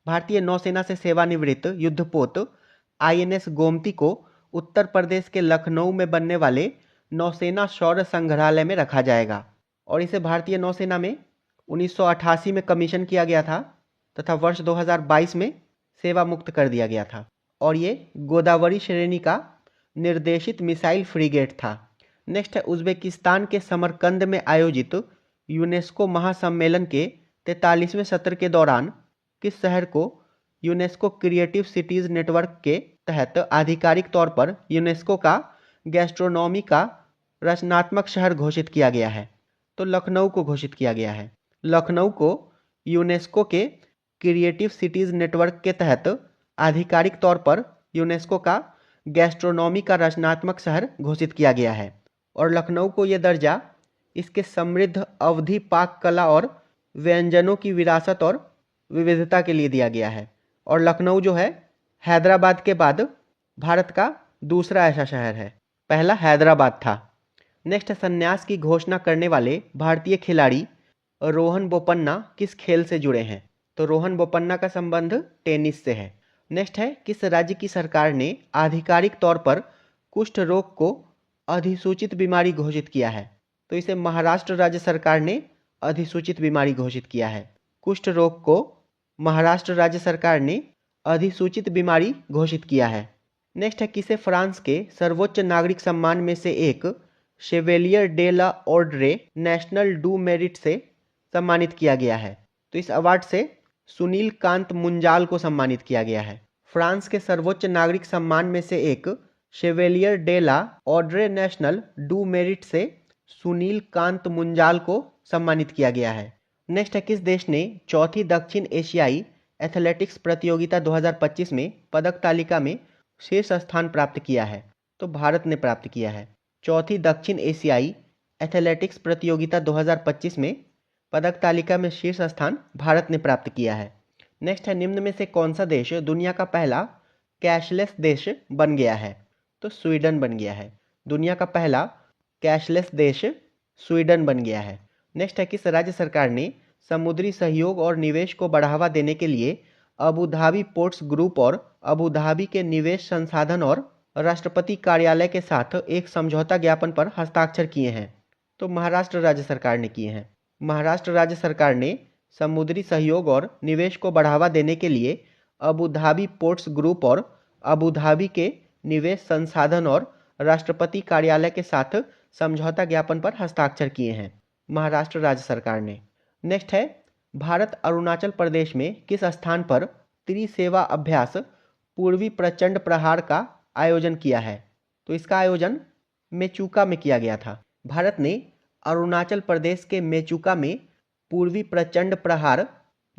भारतीय नौसेना से सेवानिवृत्त युद्धपोत आईएनएस गोमती को उत्तर प्रदेश के लखनऊ में बनने वाले नौसेना शौर्य संग्रहालय में रखा जाएगा। और इसे भारतीय नौसेना में 1988 में कमीशन किया गया था तथा वर्ष 2022 में सेवा मुक्त कर दिया गया था। और ये गोदावरी श्रेणी का निर्देशित मिसाइल फ्रीगेट था। नेक्स्ट है, उज्बेकिस्तान के समरकंद में आयोजित यूनेस्को महासम्मेलन के 43वें सत्र के दौरान किस शहर को यूनेस्को क्रिएटिव सिटीज नेटवर्क के तहत आधिकारिक तौर पर यूनेस्को का गैस्ट्रोनॉमी का रचनात्मक शहर घोषित किया गया है? तो लखनऊ को घोषित किया गया है। लखनऊ को यूनेस्को के क्रिएटिव सिटीज नेटवर्क के तहत आधिकारिक तौर पर यूनेस्को का गैस्ट्रोनॉमी का रचनात्मक शहर घोषित किया गया है। और लखनऊ को यह दर्जा इसके समृद्ध अवधि पाक कला और व्यंजनों की विरासत और विविधता के लिए दिया गया है। और लखनऊ जो है हैदराबाद के बाद भारत का दूसरा ऐसा शहर है, पहला हैदराबाद था। नेक्स्ट, संन्यास की घोषणा करने वाले भारतीय खिलाड़ी रोहन बोपन्ना किस खेल से जुड़े हैं? तो रोहन बोपन्ना का संबंध टेनिस से है। नेक्स्ट है, किस राज्य की सरकार ने आधिकारिक तौर पर कुष्ठ रोग को अधिसूचित बीमारी घोषित किया है? तो इसे महाराष्ट्र राज्य सरकार ने अधिसूचित बीमारी घोषित किया है। कुष्ठ रोग को महाराष्ट्र राज्य सरकार ने अधिसूचित बीमारी घोषित किया है। नेक्स्ट है, किसे फ्रांस के सर्वोच्च नागरिक सम्मान में से एक Chevalier de la Ordre National du Merite से सम्मानित किया गया है? तो इस अवार्ड से सुनील कांत मुंजाल को सम्मानित किया गया है। फ्रांस के सर्वोच्च नागरिक सम्मान में से एक Chevalier de la Ordre National du Merite से सुनील कांत मुंजाल को सम्मानित किया गया है। नेक्स्ट है, किस देश ने चौथी दक्षिण एशियाई एथलेटिक्स प्रतियोगिता 2025 में पदक तालिका में शीर्ष स्थान प्राप्त किया है? तो भारत ने प्राप्त किया है। चौथी दक्षिण एशियाई एथलेटिक्स प्रतियोगिता 2025 में पदक तालिका में शीर्ष स्थान भारत ने प्राप्त किया है। नेक्स्ट है, निम्न में से कौन सा देश दुनिया का पहला कैशलेस देश बन गया है? तो स्वीडन बन गया है। दुनिया का पहला कैशलेस देश स्वीडन बन गया है। नेक्स्ट है, किस राज्य सरकार ने समुद्री सहयोग और निवेश को बढ़ावा देने के लिए अबू धाबी पोर्ट्स ग्रुप और अबू धाबी के निवेश संसाधन और राष्ट्रपति कार्यालय के साथ एक समझौता ज्ञापन पर हस्ताक्षर किए हैं? तो महाराष्ट्र राज्य सरकार ने किए हैं। महाराष्ट्र राज्य सरकार ने समुद्री सहयोग और निवेश को बढ़ावा देने के लिए अबू धाबी पोर्ट्स ग्रुप और अबू धाबी के निवेश संसाधन और राष्ट्रपति कार्यालय के साथ समझौता ज्ञापन पर हस्ताक्षर किए हैं, महाराष्ट्र राज्य सरकार ने। नेक्स्ट है, भारत अरुणाचल प्रदेश में किस स्थान पर त्रिसेवा अभ्यास पूर्वी प्रचंड प्रहार का आयोजन किया है? तो इसका आयोजन मेचुका में किया गया था। भारत ने अरुणाचल प्रदेश के मेचुका में पूर्वी प्रचंड प्रहार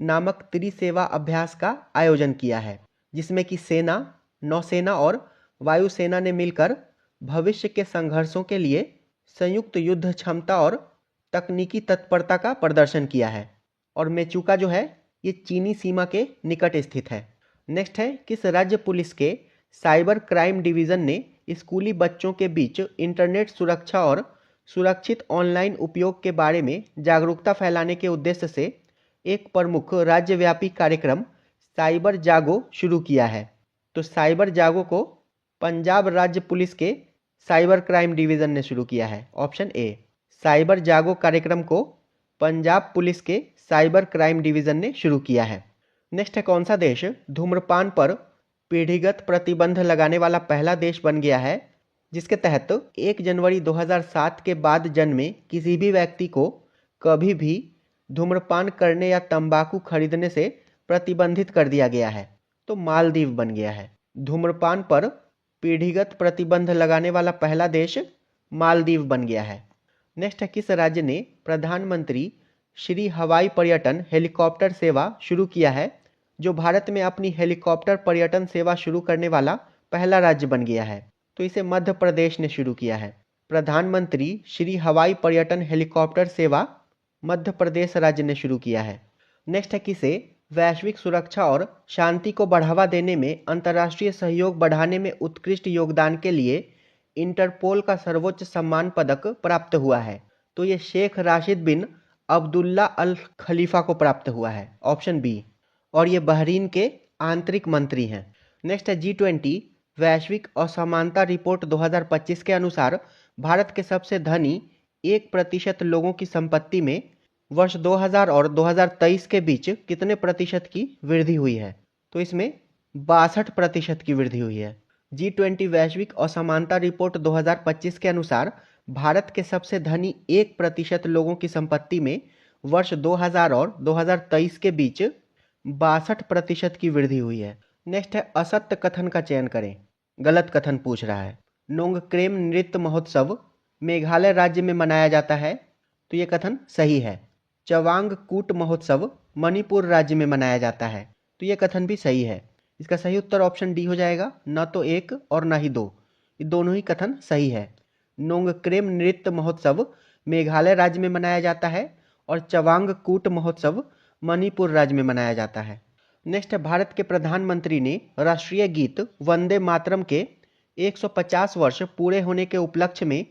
नामक त्रिसेवा अभ्यास का आयोजन किया है, जिसमें कि सेना, नौसेना और वायुसेना ने मिलकर भविष्य के संघर्षों के लिए संयुक्त युद्ध क्षमता और तकनीकी तत्परता का प्रदर्शन किया है। और मेचुका जो है ये चीनी सीमा के निकट स्थित है। नेक्स्ट है, किस राज्य पुलिस के साइबर क्राइम डिवीज़न ने स्कूली बच्चों के बीच इंटरनेट सुरक्षा और सुरक्षित ऑनलाइन उपयोग के बारे में जागरूकता फैलाने के उद्देश्य से एक प्रमुख राज्यव्यापी कार्यक्रम साइबर जागो शुरू किया है? तो साइबर जागो को पंजाब राज्य पुलिस के साइबर क्राइम डिवीजन ने शुरू किया है? ऑप्शन ए, साइबर जागो कार्यक्रम को पंजाब पुलिस के साइबर क्राइम डिवीजन ने शुरू किया है। नेक्स्ट है, कौन सा देश धूम्रपान पर पीढ़ीगत प्रतिबंध लगाने वाला पहला देश बन गया है, जिसके तहत 1 जनवरी 2007 के बाद जन्मे किसी भी व्यक्ति को कभी भी धूम्रपान करने या तंबाकू खरीदने से प्रतिबंधित कर दिया गया है? तो मालदीव बन गया है। धूम्रपान पर पीढ़ीगत प्रतिबंध लगाने वाला पहला देश मालदीव बन गया है। नेक्स्ट है, किस राज्य ने प्रधानमंत्री श्री हवाई पर्यटन हेलीकॉप्टर सेवा शुरू किया है, जो भारत में अपनी हेलीकॉप्टर पर्यटन सेवा शुरू करने वाला पहला राज्य बन गया है? तो इसे मध्य प्रदेश ने शुरू किया है। प्रधानमंत्री श्री हवाई पर्यटन हेलीकॉप्टर सेवा मध्य प्रदेश राज्य ने शुरू किया है। नेक्स्ट है, किसे वैश्विक सुरक्षा और शांति को बढ़ावा देने में अंतर्राष्ट्रीय सहयोग बढ़ाने में उत्कृष्ट योगदान के लिए इंटरपोल का सर्वोच्च सम्मान पदक प्राप्त हुआ है? तो ये शेख राशिद बिन अब्दुल्ला अल खलीफा को प्राप्त हुआ है। Option B. और ये बहरीन के आंतरिक मंत्री हैं। नेक्स्ट है, G20 वैश्विक असमानता रिपोर्ट 2025 के अनुसार भारत के सबसे धनी 1% लोगों की संपत्ति में वर्ष 2000 और 2023 के बीच कितने प्रतिशत की वृद्धि हुई है? तो इसमें 62% की वृद्धि हुई है। G20 वैश्विक असमानता रिपोर्ट 2025 के अनुसार भारत के सबसे धनी 1% लोगों की संपत्ति में वर्ष 2000 और 2023 के बीच 62% की वृद्धि हुई है। नेक्स्ट है, असत्य कथन का चयन करें। गलत कथन पूछ रहा है। नोंगक्रेम नृत्य महोत्सव मेघालय राज्य में मनाया जाता है, तो ये कथन सही है। चवांग कूट महोत्सव मणिपुर राज्य में मनाया जाता है, तो ये कथन भी सही है। इसका सही उत्तर ऑप्शन डी हो जाएगा, न तो 1 और न ही 2, ये दोनों ही कथन सही है। नोंगक्रेम नृत्य महोत्सव मेघालय राज्य में मनाया जाता है और चवांग कूट महोत्सव मणिपुर राज्य में मनाया जाता है। नेक्स्ट है, भारत के प्रधानमंत्री ने राष्ट्रीय गीत वंदे मातरम के 150 वर्ष पूरे होने के उपलक्ष्य में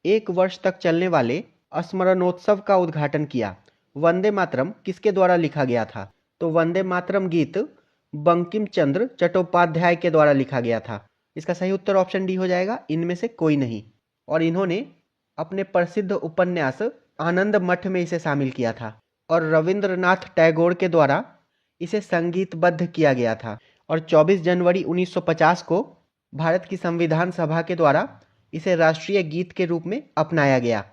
1 वर्ष तक चलने वाले स्मरणोत्सव का उद्घाटन किया। वंदे मातरम किसके द्वारा लिखा गया था? तो वंदे मातरम गीत बंकिम चंद्र चट्टोपाध्याय के द्वारा लिखा गया था। इसका सही उत्तर ऑप्शन डी हो जाएगा, इनमें से कोई नहीं। और इन्होंने अपने प्रसिद्ध उपन्यास आनंद मठ में इसे शामिल किया था और रविंद्रनाथ टैगोर के द्वारा इसे संगीतबद्ध किया गया था। और 24 जनवरी 1950 को भारत की संविधान सभा के द्वारा इसे राष्ट्रीय गीत के रूप में अपनाया गया।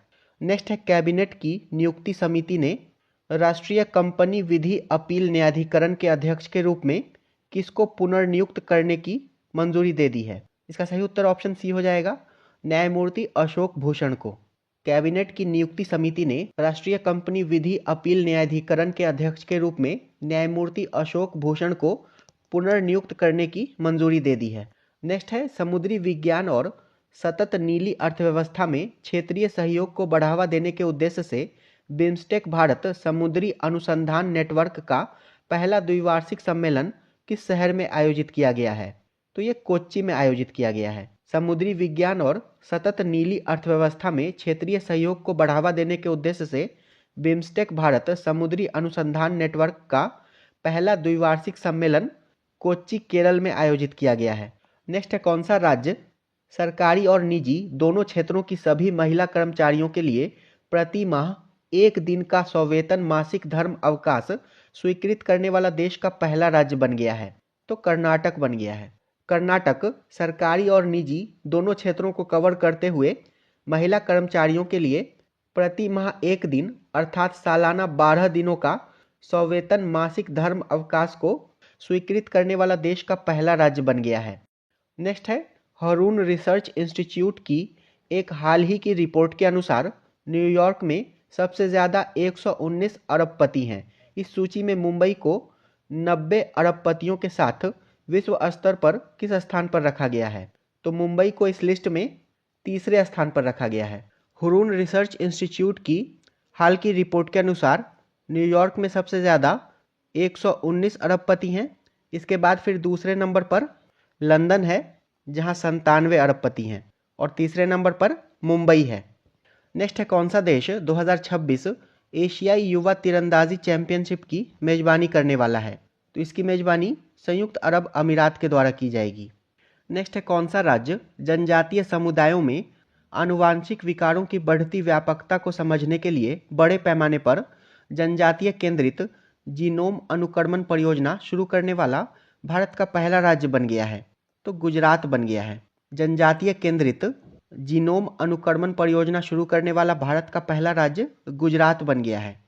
नेक्स्ट है, कैबिनेट की नियुक्ति समिति ने राष्ट्रीय कंपनी विधि अपील न्यायाधिकरण के अध्यक्ष के रूप में किसको पुनर्नियुक्त करने की मंजूरी दे दी है? इसका सही उत्तर ऑप्शन सी हो जाएगा, न्यायमूर्ति अशोक भूषण को। कैबिनेट की नियुक्ति समिति ने राष्ट्रीय कंपनी विधि अपील न्यायाधिकरण के अध्यक्ष के रूप में न्यायमूर्ति अशोक भूषण को पुनर्नियुक्त करने की मंजूरी दे दी है। नेक्स्ट है, समुद्री विज्ञान और सतत नीली अर्थव्यवस्था में क्षेत्रीय सहयोग को बढ़ावा देने के उद्देश्य से बिम्स्टेक भारत समुद्री अनुसंधान नेटवर्क का पहला द्विवार्षिक सम्मेलन किस शहर में आयोजित किया गया है? तो ये कोच्चि में आयोजित किया गया है। समुद्री विज्ञान और सतत नीली अर्थव्यवस्था में क्षेत्रीय सहयोग को बढ़ावा देने के उद्देश्य से बिम्स्टेक भारत समुद्री अनुसंधान नेटवर्क का पहला द्विवार्षिक सम्मेलन कोच्चि केरल में आयोजित किया गया है। नेक्स्ट है, कौन सा राज्य सरकारी और निजी दोनों क्षेत्रों की सभी महिला कर्मचारियों के लिए प्रति माह 1 दिन का सवेतन मासिक धर्म अवकाश स्वीकृत करने वाला देश का पहला राज्य बन गया है? तो कर्नाटक बन गया है। कर्नाटक सरकारी और निजी दोनों क्षेत्रों को कवर करते हुए महिला कर्मचारियों के लिए प्रति माह 1 दिन अर्थात सालाना 12 दिनों का सवेतन मासिक धर्म अवकाश को स्वीकृत करने वाला देश का पहला राज्य बन गया है। नेक्स्ट है, हरून रिसर्च इंस्टीट्यूट की एक हाल ही की रिपोर्ट के अनुसार न्यूयॉर्क में सबसे ज़्यादा 119 अरबपति हैं। इस सूची में मुंबई को 90 अरबपतियों के साथ विश्व स्तर पर किस स्थान पर रखा गया है? तो मुंबई को इस लिस्ट में तीसरे स्थान पर रखा गया है। हुरून रिसर्च इंस्टीट्यूट की हाल की रिपोर्ट के अनुसार न्यूयॉर्क में सबसे ज़्यादा 119 अरबपति हैं। इसके बाद फिर दूसरे नंबर पर लंदन है जहां 97 अरबपति हैं और तीसरे नंबर पर मुंबई है। नेक्स्ट है, कौन सा देश 2026 एशियाई युवा तीरंदाजी चैंपियनशिप की मेजबानी करने वाला है? तो इसकी मेजबानी संयुक्त अरब अमीरात के द्वारा की जाएगी। नेक्स्ट है कौन सा राज्य जनजातीय समुदायों में आनुवांशिक विकारों की बढ़ती व्यापकता को समझने के लिए बड़े पैमाने पर जनजातीय केंद्रित जीनोम अनुकर्मण परियोजना शुरू करने वाला भारत का पहला राज्य बन गया है? तो गुजरात बन गया है। जनजातीय केंद्रित जीनोम अनुकर्मण परियोजना शुरू करने वाला भारत का पहला राज्य गुजरात बन गया है।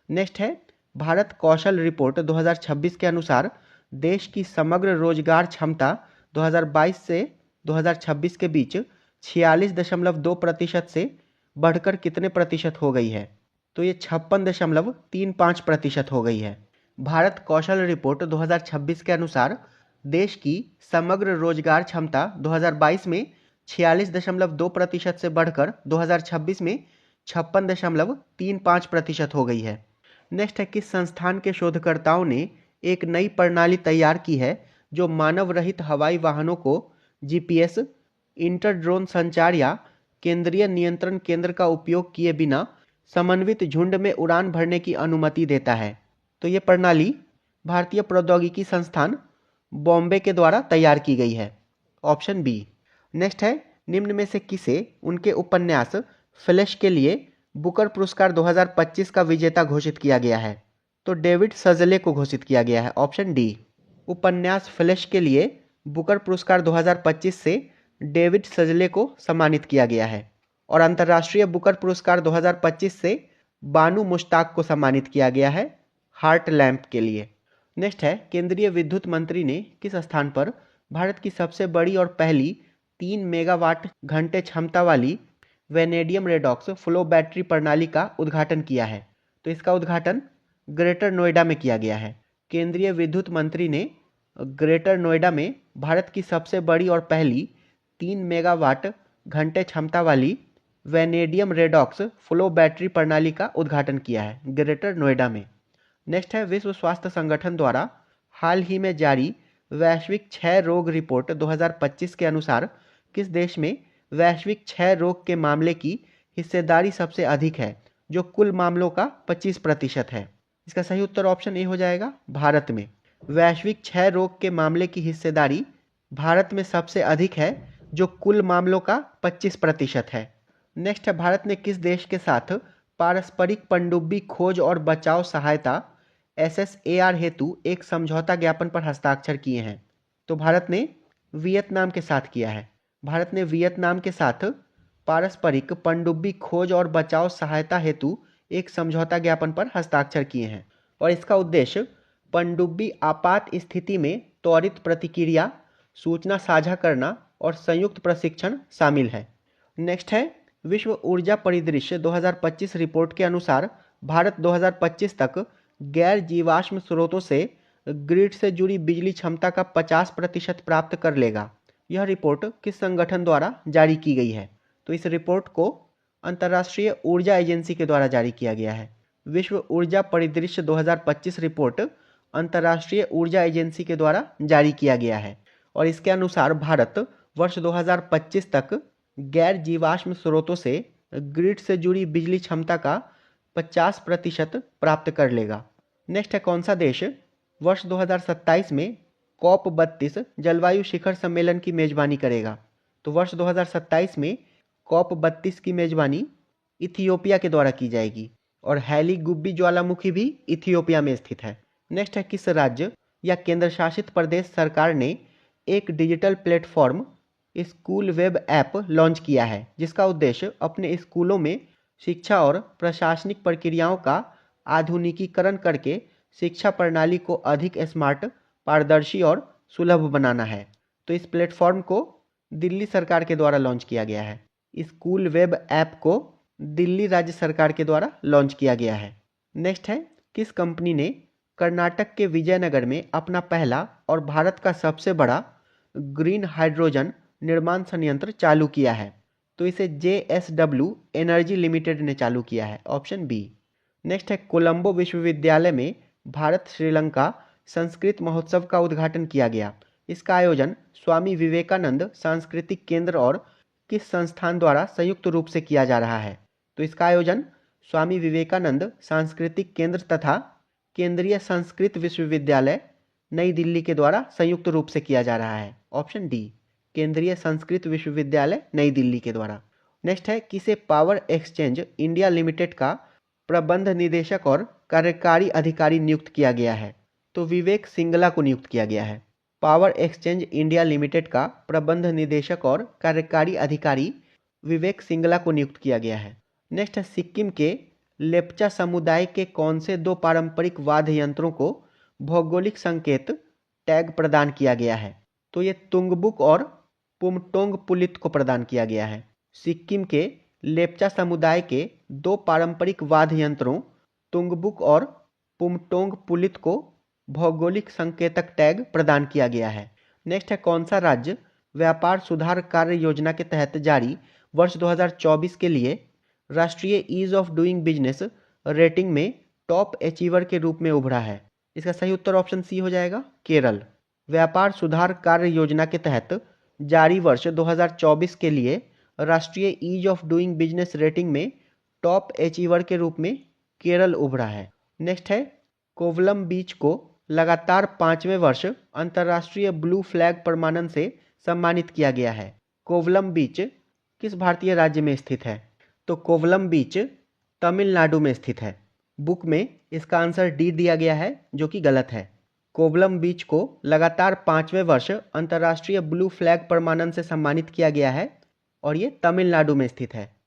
नेक्स्ट है भारत कौशल रिपोर्ट 2026 के अनुसार देश की समग्र रोजगार क्षमता 2022 से 2026 के बीच 46.2% से बढ़कर कितने प्रतिशत हो गई है? तो ये 56.35% हो गई है। भारत कौशल रिपोर्ट 2026 के अनुसार देश की समग्र रोजगार क्षमता 2022 में 46.2% से बढ़कर 2026 में 56.35% हो गई है। नेक्स्ट है किस संस्थान के शोधकर्ताओं ने एक नई प्रणाली तैयार की है जो मानव रहित हवाई वाहनों को जीपीएस, इंटर ड्रोन संचार या केंद्रीय नियंत्रण केंद्र का उपयोग किए बिना समन्वित झुंड में उड़ान भरने की अनुमति देता है? तो ये प्रणाली भारतीय प्रौद्योगिकी संस्थान बॉम्बे के द्वारा तैयार की गई है। Option B. नेक्स्ट है निम्न में से किसे उनके उपन्यास फ्लैश के लिए बुकर पुरस्कार 2025 का विजेता घोषित किया गया है? तो डेविड सजले को घोषित किया गया है। Option D. उपन्यास फ्लैश के लिए बुकर पुरस्कार 2025 से डेविड सजले को सम्मानित किया गया है और अंतर्राष्ट्रीय बुकर पुरस्कार 2025 से बानू मुश्ताक को सम्मानित किया गया है हार्ट लैम्प के लिए। नेक्स्ट है केंद्रीय विद्युत मंत्री ने किस स्थान पर भारत की सबसे बड़ी और पहली 3 मेगावाट घंटे क्षमता वाली वेनेडियम रेडॉक्स फ्लो बैटरी प्रणाली का उद्घाटन किया है? तो इसका उद्घाटन ग्रेटर नोएडा में किया गया है। केंद्रीय विद्युत मंत्री ने ग्रेटर नोएडा में भारत की सबसे बड़ी और पहली 3 मेगावाट घंटे क्षमता वाली वेनेडियम रेडॉक्स फ्लो बैटरी प्रणाली का उद्घाटन किया है ग्रेटर नोएडा में। नेक्स्ट है विश्व स्वास्थ्य संगठन द्वारा हाल ही में जारी वैश्विक क्षय रोग रिपोर्ट 2025 के अनुसार किस देश में वैश्विक क्षय रोग के मामले की हिस्सेदारी सबसे अधिक है जो कुल मामलों का 25% है? इसका सही उत्तर ऑप्शन ए हो जाएगा, भारत में। वैश्विक क्षय रोग के मामले की हिस्सेदारी भारत में सबसे अधिक है जो कुल मामलों का 25% है। नेक्स्ट है भारत ने किस देश के साथ पारस्परिक पनडुब्बी खोज और बचाव सहायता SSAR हेतु एक समझौता ज्ञापन पर हस्ताक्षर किए हैं? तो भारत ने वियतनाम के साथ किया है। भारत ने वियतनाम के साथ पारस्परिक पनडुब्बी खोज और बचाव सहायता हेतु एक समझौता ज्ञापन पर हस्ताक्षर किए हैं और इसका उद्देश्य पनडुब्बी आपात स्थिति में त्वरित प्रतिक्रिया, सूचना साझा करना और संयुक्त प्रशिक्षण शामिल है। नेक्स्ट है विश्व ऊर्जा परिदृश्य 2025 रिपोर्ट के अनुसार भारत 2025 तक गैर जीवाश्म स्रोतों से ग्रिड से जुड़ी बिजली क्षमता का 50% प्राप्त कर लेगा। यह रिपोर्ट किस संगठन द्वारा जारी की गई है? तो इस रिपोर्ट को अंतर्राष्ट्रीय ऊर्जा एजेंसी के द्वारा जारी किया गया है। विश्व ऊर्जा परिदृश्य 2025 रिपोर्ट अंतर्राष्ट्रीय ऊर्जा एजेंसी के द्वारा जारी किया गया है और इसके अनुसार भारत वर्ष 2025 तक गैर जीवाश्म स्रोतों से ग्रिड से जुड़ी बिजली क्षमता का 50% प्राप्त कर लेगा। नेक्स्ट है कौन सा देश वर्ष 2027 में COP32 जलवायु शिखर सम्मेलन की मेजबानी करेगा? तो वर्ष 2027 में COP32 की मेजबानी इथियोपिया के द्वारा की जाएगी और हैली गुब्बी ज्वालामुखी भी इथियोपिया में स्थित है। नेक्स्ट है किस राज्य या केंद्र शासित प्रदेश सरकार ने एक digital platform school web app launch किया है जिसका उद्देश्य अपने स्कूलों में शिक्षा और प्रशासनिक प्रक्रियाओं का आधुनिकीकरण करके शिक्षा प्रणाली को अधिक स्मार्ट, पारदर्शी और सुलभ बनाना है? तो इस प्लेटफॉर्म को दिल्ली सरकार के द्वारा लॉन्च किया गया है। स्कूल वेब ऐप को दिल्ली राज्य सरकार के द्वारा लॉन्च किया गया है। नेक्स्ट है किस कंपनी ने कर्नाटक के विजयनगर में अपना पहला और भारत का सबसे बड़ा ग्रीन हाइड्रोजन निर्माण संयंत्र चालू किया है? तो इसे JSW एनर्जी लिमिटेड ने चालू किया है। Option B. नेक्स्ट है कोलंबो विश्वविद्यालय में भारत श्रीलंका संस्कृत महोत्सव का उद्घाटन किया गया। इसका आयोजन स्वामी विवेकानंद सांस्कृतिक केंद्र और किस संस्थान द्वारा संयुक्त रूप से किया जा रहा है? तो इसका आयोजन स्वामी विवेकानंद सांस्कृतिक केंद्र तथा केंद्रीय संस्कृत विश्वविद्यालय नई दिल्ली के द्वारा संयुक्त रूप से किया जा रहा है। Option D. केंद्रीय संस्कृत विश्वविद्यालय नई दिल्ली के द्वारा। नेक्स्ट है, किसे पावर एक्सचेंज इंडिया लिमिटेड का प्रबंध निदेशक और कार्यकारी अधिकारी नियुक्त किया गया है? तो विवेक सिंगला को नियुक्त किया गया है। पावर एक्सचेंज इंडिया लिमिटेड का प्रबंध निदेशक और कार्यकारी अधिकारी विवेक सिंगला को नियुक्त किया गया है। नेक्स्ट है, सिक्किम के लेप्चा समुदाय के कौन से दो पारंपरिक वाद्य यंत्रों को भौगोलिक संकेत टैग प्रदान किया गया है? तो ये तुंगबुक और पुमटोंग पुलित को प्रदान किया गया है। सिक्किम के लेप्चा समुदाय के दो पारंपरिक वाद्य यंत्रों तुंगबुक और पुमटोंग पुलित को भौगोलिक संकेतक टैग प्रदान किया गया है। नेक्स्ट है, कौन सा राज्य व्यापार सुधार कार्य योजना के तहत जारी वर्ष 2024 के लिए राष्ट्रीय ease of doing business rating में टॉप अचीवर के रूप में उभरा है? इसका सही उत्तर ऑप्शन सी हो जाएगा, केरल। व्यापार सुधार कार्य योजना के तहत जारी वर्ष 2024 के लिए राष्ट्रीय ease of doing business rating में टॉप अचीवर के रूप में केरल उभरा है। नेक्स्ट है, कोवलम बीच को लगातार 5वें वर्ष अंतर्राष्ट्रीय ब्लू फ्लैग प्रमाणन से सम्मानित किया गया है। कोवलम बीच किस भारतीय राज्य में स्थित है? तो कोवलम बीच तमिलनाडु में स्थित है। बुक में इसका आंसर डी दिया गया है, जो कि गलत है। कोवलम बीच को लगातार 5वें वर्ष अंतर्राष्ट्रीय ब्लू फ्लैग प्रमाणन से सम्मानित किया गया है और ये तमिलनाडु में स्थित है।